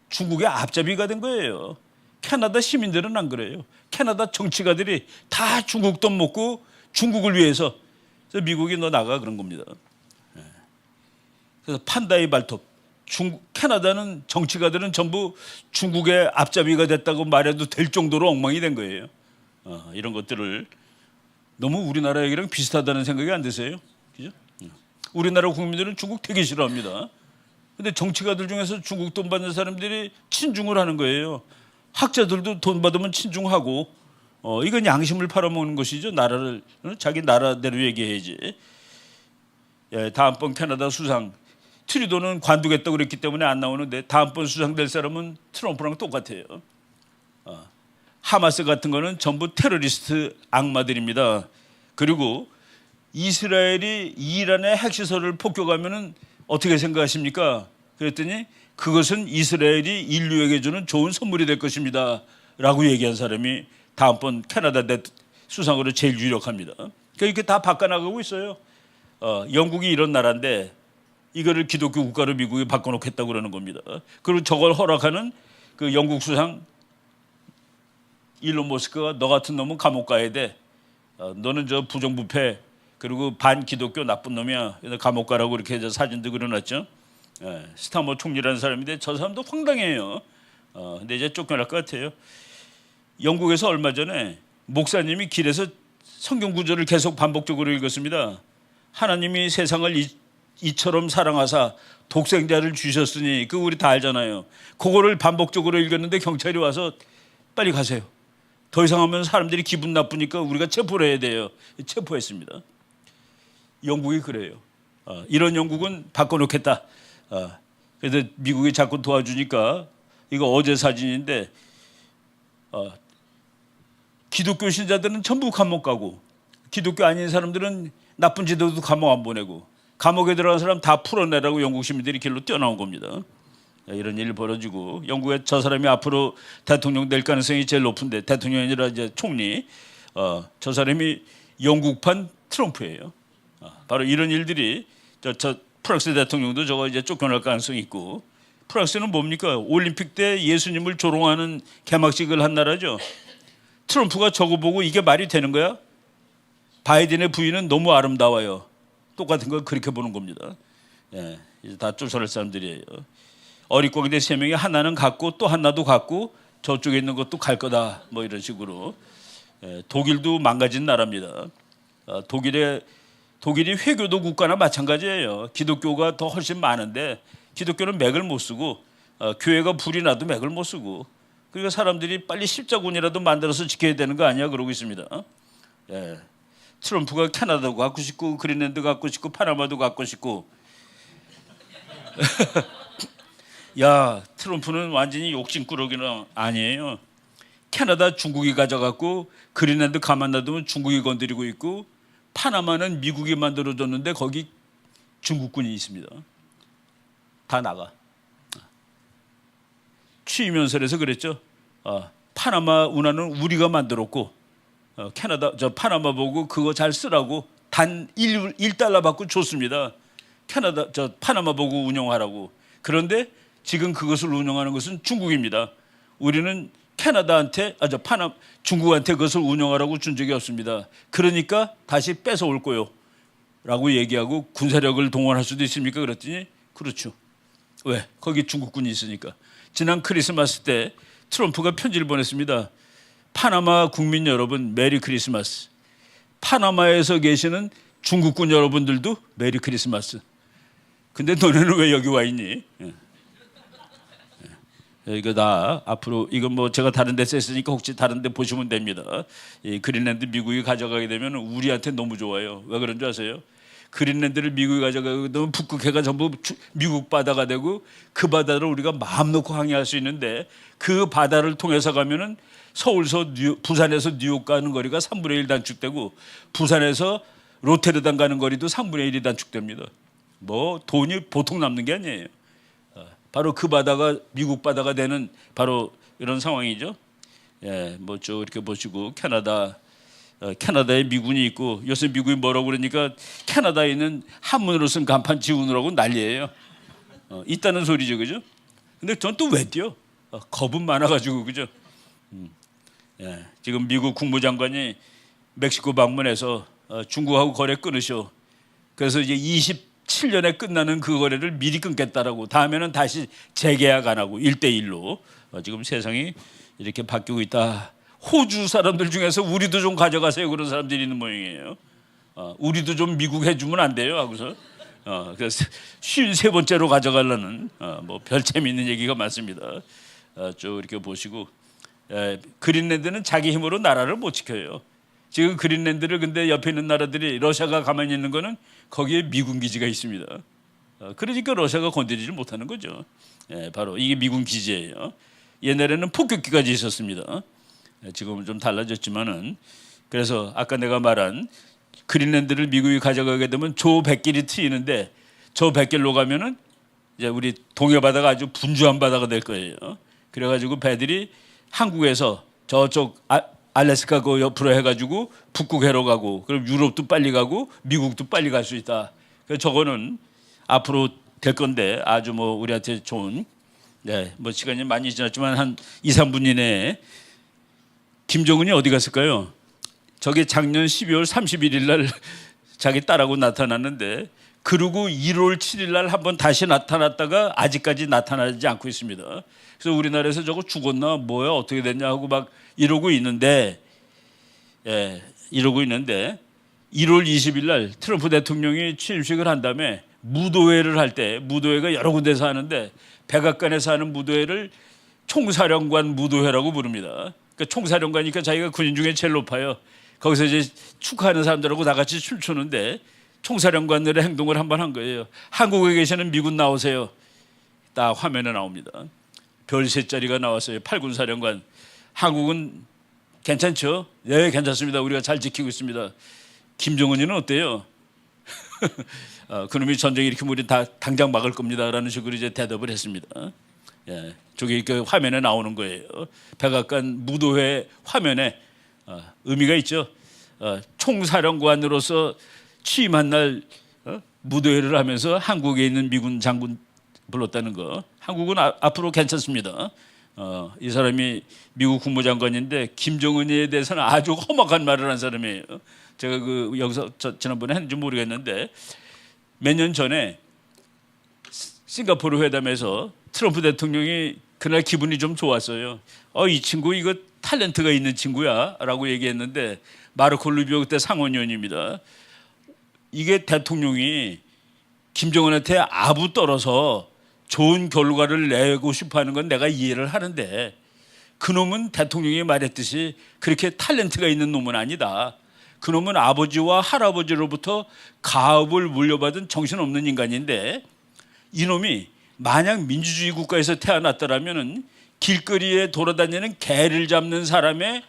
중국의 앞잡이가 된 거예요. 캐나다 시민들은 안 그래요. 캐나다 정치가들이 다 중국 돈 먹고 중국을 위해서 그래서 미국이 너 나가 그런 겁니다. 그래서 판다의 발톱. 캐나다는 정치가들은 전부 중국의 앞잡이가 됐다고 말해도 될 정도로 엉망이 된 거예요. 이런 것들을 너무 우리나라 얘기랑 비슷하다는 생각이 안 드세요? 그죠? 우리나라 국민들은 중국 되게 싫어합니다. 근데 정치가들 중에서 중국 돈 받는 사람들이 친중을 하는 거예요. 학자들도 돈 받으면 친중하고 이건 양심을 팔아먹는 것이죠. 나라를 자기 나라대로 얘기해야지. 다음번 캐나다 수상 트루도는 관두겠다고 그랬기 때문에 안 나오는데 다음번 수상될 사람은 트럼프랑 똑같아요. 하마스 같은 거는 전부 테러리스트 악마들입니다. 그리고 이스라엘이 이란의 핵시설을 폭격하면은 어떻게 생각하십니까? 그랬더니 그것은 이스라엘이 인류에게 주는 좋은 선물이 될 것입니다. 라고 얘기한 사람이 다음번 캐나다 수상으로 제일 유력합니다. 그러니까 이렇게 다 바꿔나가고 있어요. 영국이 이런 나라인데 이거를 기독교 국가로 미국이 바꿔놓겠다고 그러는 겁니다. 그리고 저걸 허락하는 그 영국 수상 일론 머스크가 너 같은 놈은 감옥 가야 돼. 너는 저 부정부패 그리고 반기독교 나쁜 놈이야. 감옥 가라고 이렇게 해서 사진도 그려놨죠. 스타머 총리라는 사람인데 저 사람도 황당해요. 근데 이제 쫓겨날 것 같아요. 영국에서 얼마 전에 목사님이 길에서 성경 구절을 계속 반복적으로 읽었습니다. 하나님이 세상을 이처럼 사랑하사 독생자를 주셨으니 그 우리 다 알잖아요. 그거를 반복적으로 읽었는데 경찰이 와서 빨리 가세요. 더 이상 하면 사람들이 기분 나쁘니까 우리가 체포를 해야 돼요. 체포했습니다. 영국이 그래요. 이런 영국은 바꿔놓겠다. 그래서 미국이 자꾸 도와주니까 이거 어제 사진인데 기독교 신자들은 전부 감옥 가고 기독교 아닌 사람들은 나쁜 짓도 감옥 안 보내고 감옥에 들어간 사람 다 풀어내라고 영국 시민들이 길로 뛰어나온 겁니다. 이런 일이 벌어지고 영국에 저 사람이 앞으로 대통령 될 가능성이 제일 높은데 대통령이 아니라 이제 총리 저 사람이 영국판 트럼프예요. 바로 이런 일들이 저 프랑스 대통령도 저거 이제 쫓겨날 가능성이 있고 프랑스는 뭡니까? 올림픽 때 예수님을 조롱하는 개막식을 한 나라죠. 트럼프가 저거 보고 이게 말이 되는 거야? 바이든의 부인은 너무 아름다워요. 똑같은 걸 그렇게 보는 겁니다. 이제 다 쫓아낼 사람들이에요. 어릿광대 세 명이 하나는 갔고 또 하나도 갔고 저쪽에 있는 것도 갈 거다. 뭐 이런 식으로. 독일도 망가진 나라입니다. 독일이 회교도 국가나 마찬가지예요. 기독교가 더 훨씬 많은데 기독교는 맥을 못 쓰고 교회가 불이 나도 맥을 못 쓰고 그러니까 사람들이 빨리 십자군이라도 만들어서 지켜야 되는 거 아니야 그러고 있습니다. 트럼프가 캐나다도 갖고 싶고 그린랜드 갖고 싶고 파나마도 갖고 싶고 야 트럼프는 완전히 욕심꾸러기는 아니에요. 캐나다 중국이 가져갔고 그린랜드 가만 놔두면 중국이 건드리고 있고 파나마는 미국이 만들어줬는데 거기 중국군이 있습니다. 다 나가. 취임연설에서 그랬죠. 파나마 운하는 우리가 만들었고 캐나다 저 파나마 보고 그거 잘 쓰라고 단 1달러 받고 줬습니다. 캐나다 저 파나마 보고 운영하라고. 그런데 지금 그것을 운영하는 것은 중국입니다. 우리는 캐나다한테 중국한테 그것을 운영하라고 준 적이 없습니다. 그러니까 다시 뺏어올 거요 라고 얘기하고 군사력을 동원할 수도 있습니까? 그랬더니 그렇죠. 왜? 거기 중국군이 있으니까. 지난 크리스마스 때 트럼프가 편지를 보냈습니다. 파나마 국민 여러분 메리 크리스마스. 파나마에서 계시는 중국군 여러분들도 메리 크리스마스. 근데 너네는 왜 여기 와 있니? 이거 다 앞으로 이건 뭐 제가 다른 데 썼으니까 혹시 다른 데 보시면 됩니다. 이 그린랜드 미국이 가져가게 되면 우리한테 너무 좋아요. 왜 그런 줄 아세요? 그린랜드를 미국이 가져가게 되면 북극해가 전부 미국 바다가 되고 그 바다를 우리가 마음 놓고 항해할 수 있는데 그 바다를 통해서 가면은 서울서 부산에서 뉴욕 가는 거리가 3분의 1 단축되고 부산에서 로테르담 가는 거리도 3분의 1이 단축됩니다. 뭐 돈이 보통 남는 게 아니에요. 바로 그 바다가 미국 바다가 되는 바로 이런 상황이죠. 뭐 쭉 이렇게 보시고 캐나다 캐나다에 미군이 있고 요새 미국이 뭐라고 그러니까 캐나다에 있는 한문으로 쓴 간판 지우느라고 난리예요. 있다는 소리죠, 그죠? 근데 전 또 왜 뛰어? 겁은 많아가지고, 그죠? 예, 지금 미국 국무장관이 멕시코 방문해서 중국하고 거래 끊으셔. 그래서 이제 27년에 끝나는 그 거래를 미리 끊겠다라고. 다음에는 다시 재계약 안 하고 1대1로 지금 세상이 이렇게 바뀌고 있다. 호주 사람들 중에서 우리도 좀 가져가세요 그런 사람들이 있는 모양이에요. 우리도 좀 미국 해주면 안 돼요 하고서 그래서 53번째로 가져가려는 뭐 별 재미있는 얘기가 많습니다. 쭉 이렇게 보시고 그린랜드는 자기 힘으로 나라를 못 지켜요. 지금 그린랜드를 근데 옆에 있는 나라들이 러시아가 가만히 있는 거는 거기에 미군 기지가 있습니다. 그러니까 러시아가 건드리지 못하는 거죠. 바로 이게 미군 기지예요. 옛날에는 폭격기까지 있었습니다. 지금은 좀 달라졌지만은 그래서 아까 내가 말한 그린랜드를 미국이 가져가게 되면 조 100길이 트이는데 저 100길로 가면은 이제 우리 동해 바다가 아주 분주한 바다가 될 거예요. 그래가지고 배들이 한국에서 저쪽 알래스카 그 옆으로 해가지고 북극해로 가고 그럼 유럽도 빨리 가고 미국도 빨리 갈 수 있다. 그래서 저거는 앞으로 될 건데 아주 뭐 우리한테 좋은 뭐 시간이 많이 지났지만 한 2, 3분 이내에 김정은이 어디 갔을까요? 저게 작년 12월 31일 날 자기 딸하고 나타났는데 그러고 1월 7일 날 한번 다시 나타났다가 아직까지 나타나지 않고 있습니다. 그래서 우리나라에서 저거 죽었나 뭐야 어떻게 됐냐 하고 막 이러고 있는데 1월 20일 날 트럼프 대통령이 취임식을 한 다음에 무도회를 할 때 무도회가 여러 군데서 하는데 백악관에서 하는 무도회를 총사령관 무도회라고 부릅니다. 그러니까 총사령관이니까 자기가 군인 중에 제일 높아요. 거기서 이제 축하하는 사람들하고 다 같이 춤추는데 총사령관들의 행동을 한번 한 거예요. 한국에 계시는 미군 나오세요. 딱 화면에 나옵니다. 별 셋짜리가 나왔어요. 8군 사령관. 한국은 괜찮죠? 네, 괜찮습니다. 우리가 잘 지키고 있습니다. 김정은이는 어때요? 그놈이 전쟁 일으키면 우리 다 당장 막을 겁니다라는 식으로 이제 대답을 했습니다. 저기 그 화면에 나오는 거예요. 백악관 무도회 화면에 의미가 있죠. 총사령관으로서 취임한 날 무도회를 하면서 한국에 있는 미군 장군 불렀다는 거. 한국은 앞으로 괜찮습니다. 이 사람이 미국 국무장관인데 김정은에 대해서는 아주 험악한 말을 한 사람이에요. 제가 그 여기서 지난번에 했는지 모르겠는데 몇 년 전에 싱가포르 회담에서 트럼프 대통령이 그날 기분이 좀 좋았어요. 이 친구 이거 탤런트가 있는 친구야 라고 얘기했는데 마르코 루비오 그때 상원의원입니다. 이게 대통령이 김정은한테 아부 떨어서 좋은 결과를 내고 싶어하는 건 내가 이해를 하는데 그놈은 대통령이 말했듯이 그렇게 탤런트가 있는 놈은 아니다. 그놈은 아버지와 할아버지로부터 가업을 물려받은 정신없는 인간인데 이놈이 만약 민주주의 국가에서 태어났더라면 길거리에 돌아다니는 개를 잡는 사람의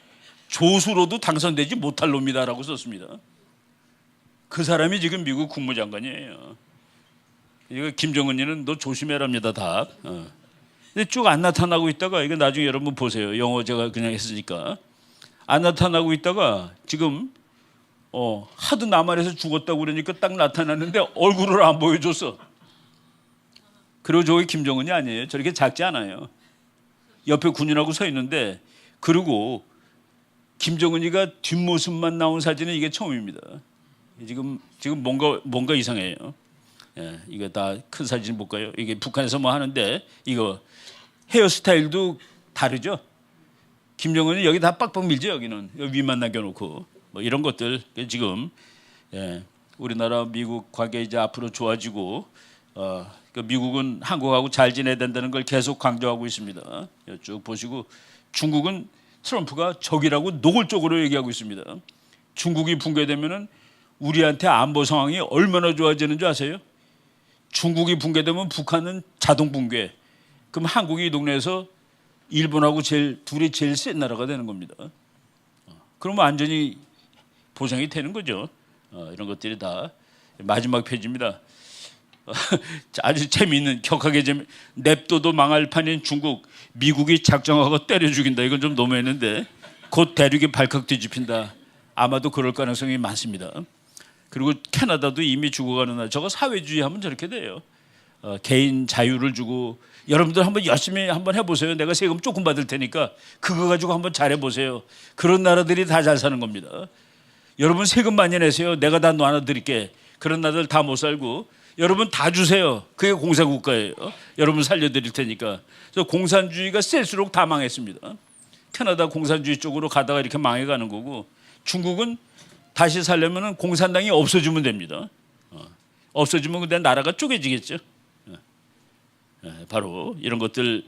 조수로도 당선되지 못할 놈이다라고 썼습니다. 그 사람이 지금 미국 국무장관이에요. 이거 김정은이는 너 조심해랍니다 다. 근데 쭉 안 나타나고 있다가 이거 나중에 여러분 보세요. 영어 제가 그냥 했으니까 안 나타나고 있다가 지금 하도 남한에서 죽었다고 그러니까 딱 나타났는데 얼굴을 안 보여줬어. 그리고 저게 김정은이 아니에요. 저렇게 작지 않아요. 옆에 군인하고 서 있는데 그리고 김정은이가 뒷모습만 나온 사진은 이게 처음입니다. 지금 뭔가 이상해요. 이거 다 큰 사진 볼까요? 이게 북한에서 뭐 하는데 이거 헤어스타일도 다르죠. 김정은이 여기 다 빡빡 밀죠. 여기는 위만 남겨놓고 뭐 이런 것들 지금 우리나라 미국 관계 이제 앞으로 좋아지고 미국은 한국하고 잘 지내야 된다는 걸 계속 강조하고 있습니다. 쭉 보시고 중국은 트럼프가 적이라고 노골적으로 얘기하고 있습니다. 중국이 붕괴되면은 우리한테 안보 상황이 얼마나 좋아지는 줄 아세요? 중국이 붕괴되면 북한은 자동 붕괴. 그럼 한국이 이 동네에서 일본하고 둘이 제일 센 나라가 되는 겁니다. 그러면 완전히 보상이 되는 거죠. 이런 것들이 다 마지막 페이지입니다. 아주 재미있는 격하게 냅둬도 망할 판인 중국 미국이 작정하고 때려 죽인다. 이건 좀 너무했는데 곧 대륙이 발칵 뒤집힌다. 아마도 그럴 가능성이 많습니다. 그리고 캐나다도 이미 죽어가는 나라. 저거 사회주의 하면 저렇게 돼요. 개인 자유를 주고 여러분들 한번 열심히 한번 해보세요. 내가 세금 조금 받을 테니까 그거 가지고 한번 잘해보세요. 그런 나라들이 다 잘 사는 겁니다. 여러분 세금 많이 내세요. 내가 다 나눠드릴게. 그런 나라들 다 못 살고 여러분 다 주세요. 그게 공산국가예요. 여러분 살려드릴 테니까. 그래서 공산주의가 셀수록 다 망했습니다. 캐나다 공산주의 쪽으로 가다가 이렇게 망해가는 거고, 중국은 다시 살려면 공산당이 없어지면 됩니다. 없어지면 근데 나라가 쪼개지겠죠. 바로 이런 것들.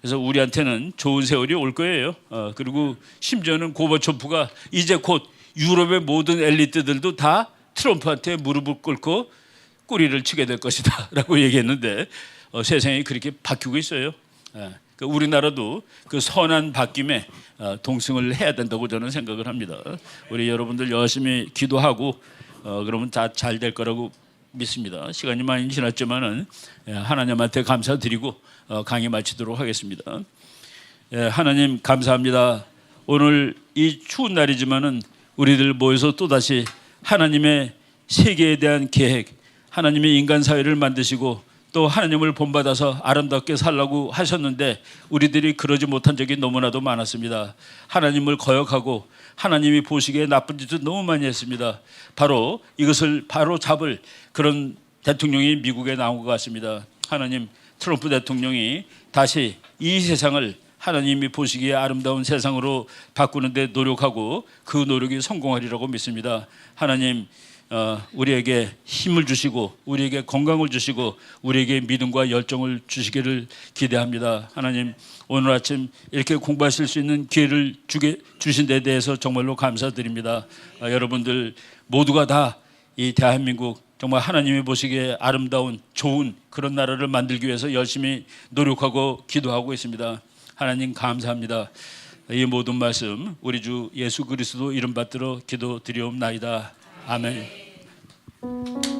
그래서 우리한테는 좋은 세월이 올 거예요. 그리고 심지어는 고바초프가 이제 곧 유럽의 모든 엘리트들도 다 트럼프한테 무릎을 꿇고 꼬리를 치게 될 것이다 라고 얘기했는데 세상이 그렇게 바뀌고 있어요. 우리나라도 그 선한 바뀜에 동승을 해야 된다고 저는 생각을 합니다. 우리 여러분들 열심히 기도하고 그러면 다 잘 될 거라고 믿습니다. 시간이 많이 지났지만은 하나님한테 감사드리고 강의 마치도록 하겠습니다. 하나님 감사합니다. 오늘 이 추운 날이지만은 우리들 모여서 또다시 하나님의 세계에 대한 계획, 하나님의 인간 사회를 만드시고 또 하나님을 본받아서 아름답게 살라고 하셨는데 우리들이 그러지 못한 적이 너무나도 많았습니다. 하나님을 거역하고 하나님이 보시기에 나쁜 짓을 너무 많이 했습니다. 바로 이것을 바로 잡을 그런 대통령이 미국에 나온 것 같습니다. 하나님, 트럼프 대통령이 다시 이 세상을 하나님이 보시기에 아름다운 세상으로 바꾸는 데 노력하고 그 노력이 성공하리라고 믿습니다. 하나님, 우리에게 힘을 주시고 우리에게 건강을 주시고 우리에게 믿음과 열정을 주시기를 기대합니다. 하나님, 오늘 아침 이렇게 공부하실 수 있는 기회를 주신 데 대해서 정말로 감사드립니다. 여러분들 모두가 다 이 대한민국 정말 하나님이 보시기에 아름다운 좋은 그런 나라를 만들기 위해서 열심히 노력하고 기도하고 있습니다. 하나님 감사합니다. 이 모든 말씀 우리 주 예수 그리스도 이름 받들어 기도드리옵나이다. 아멘.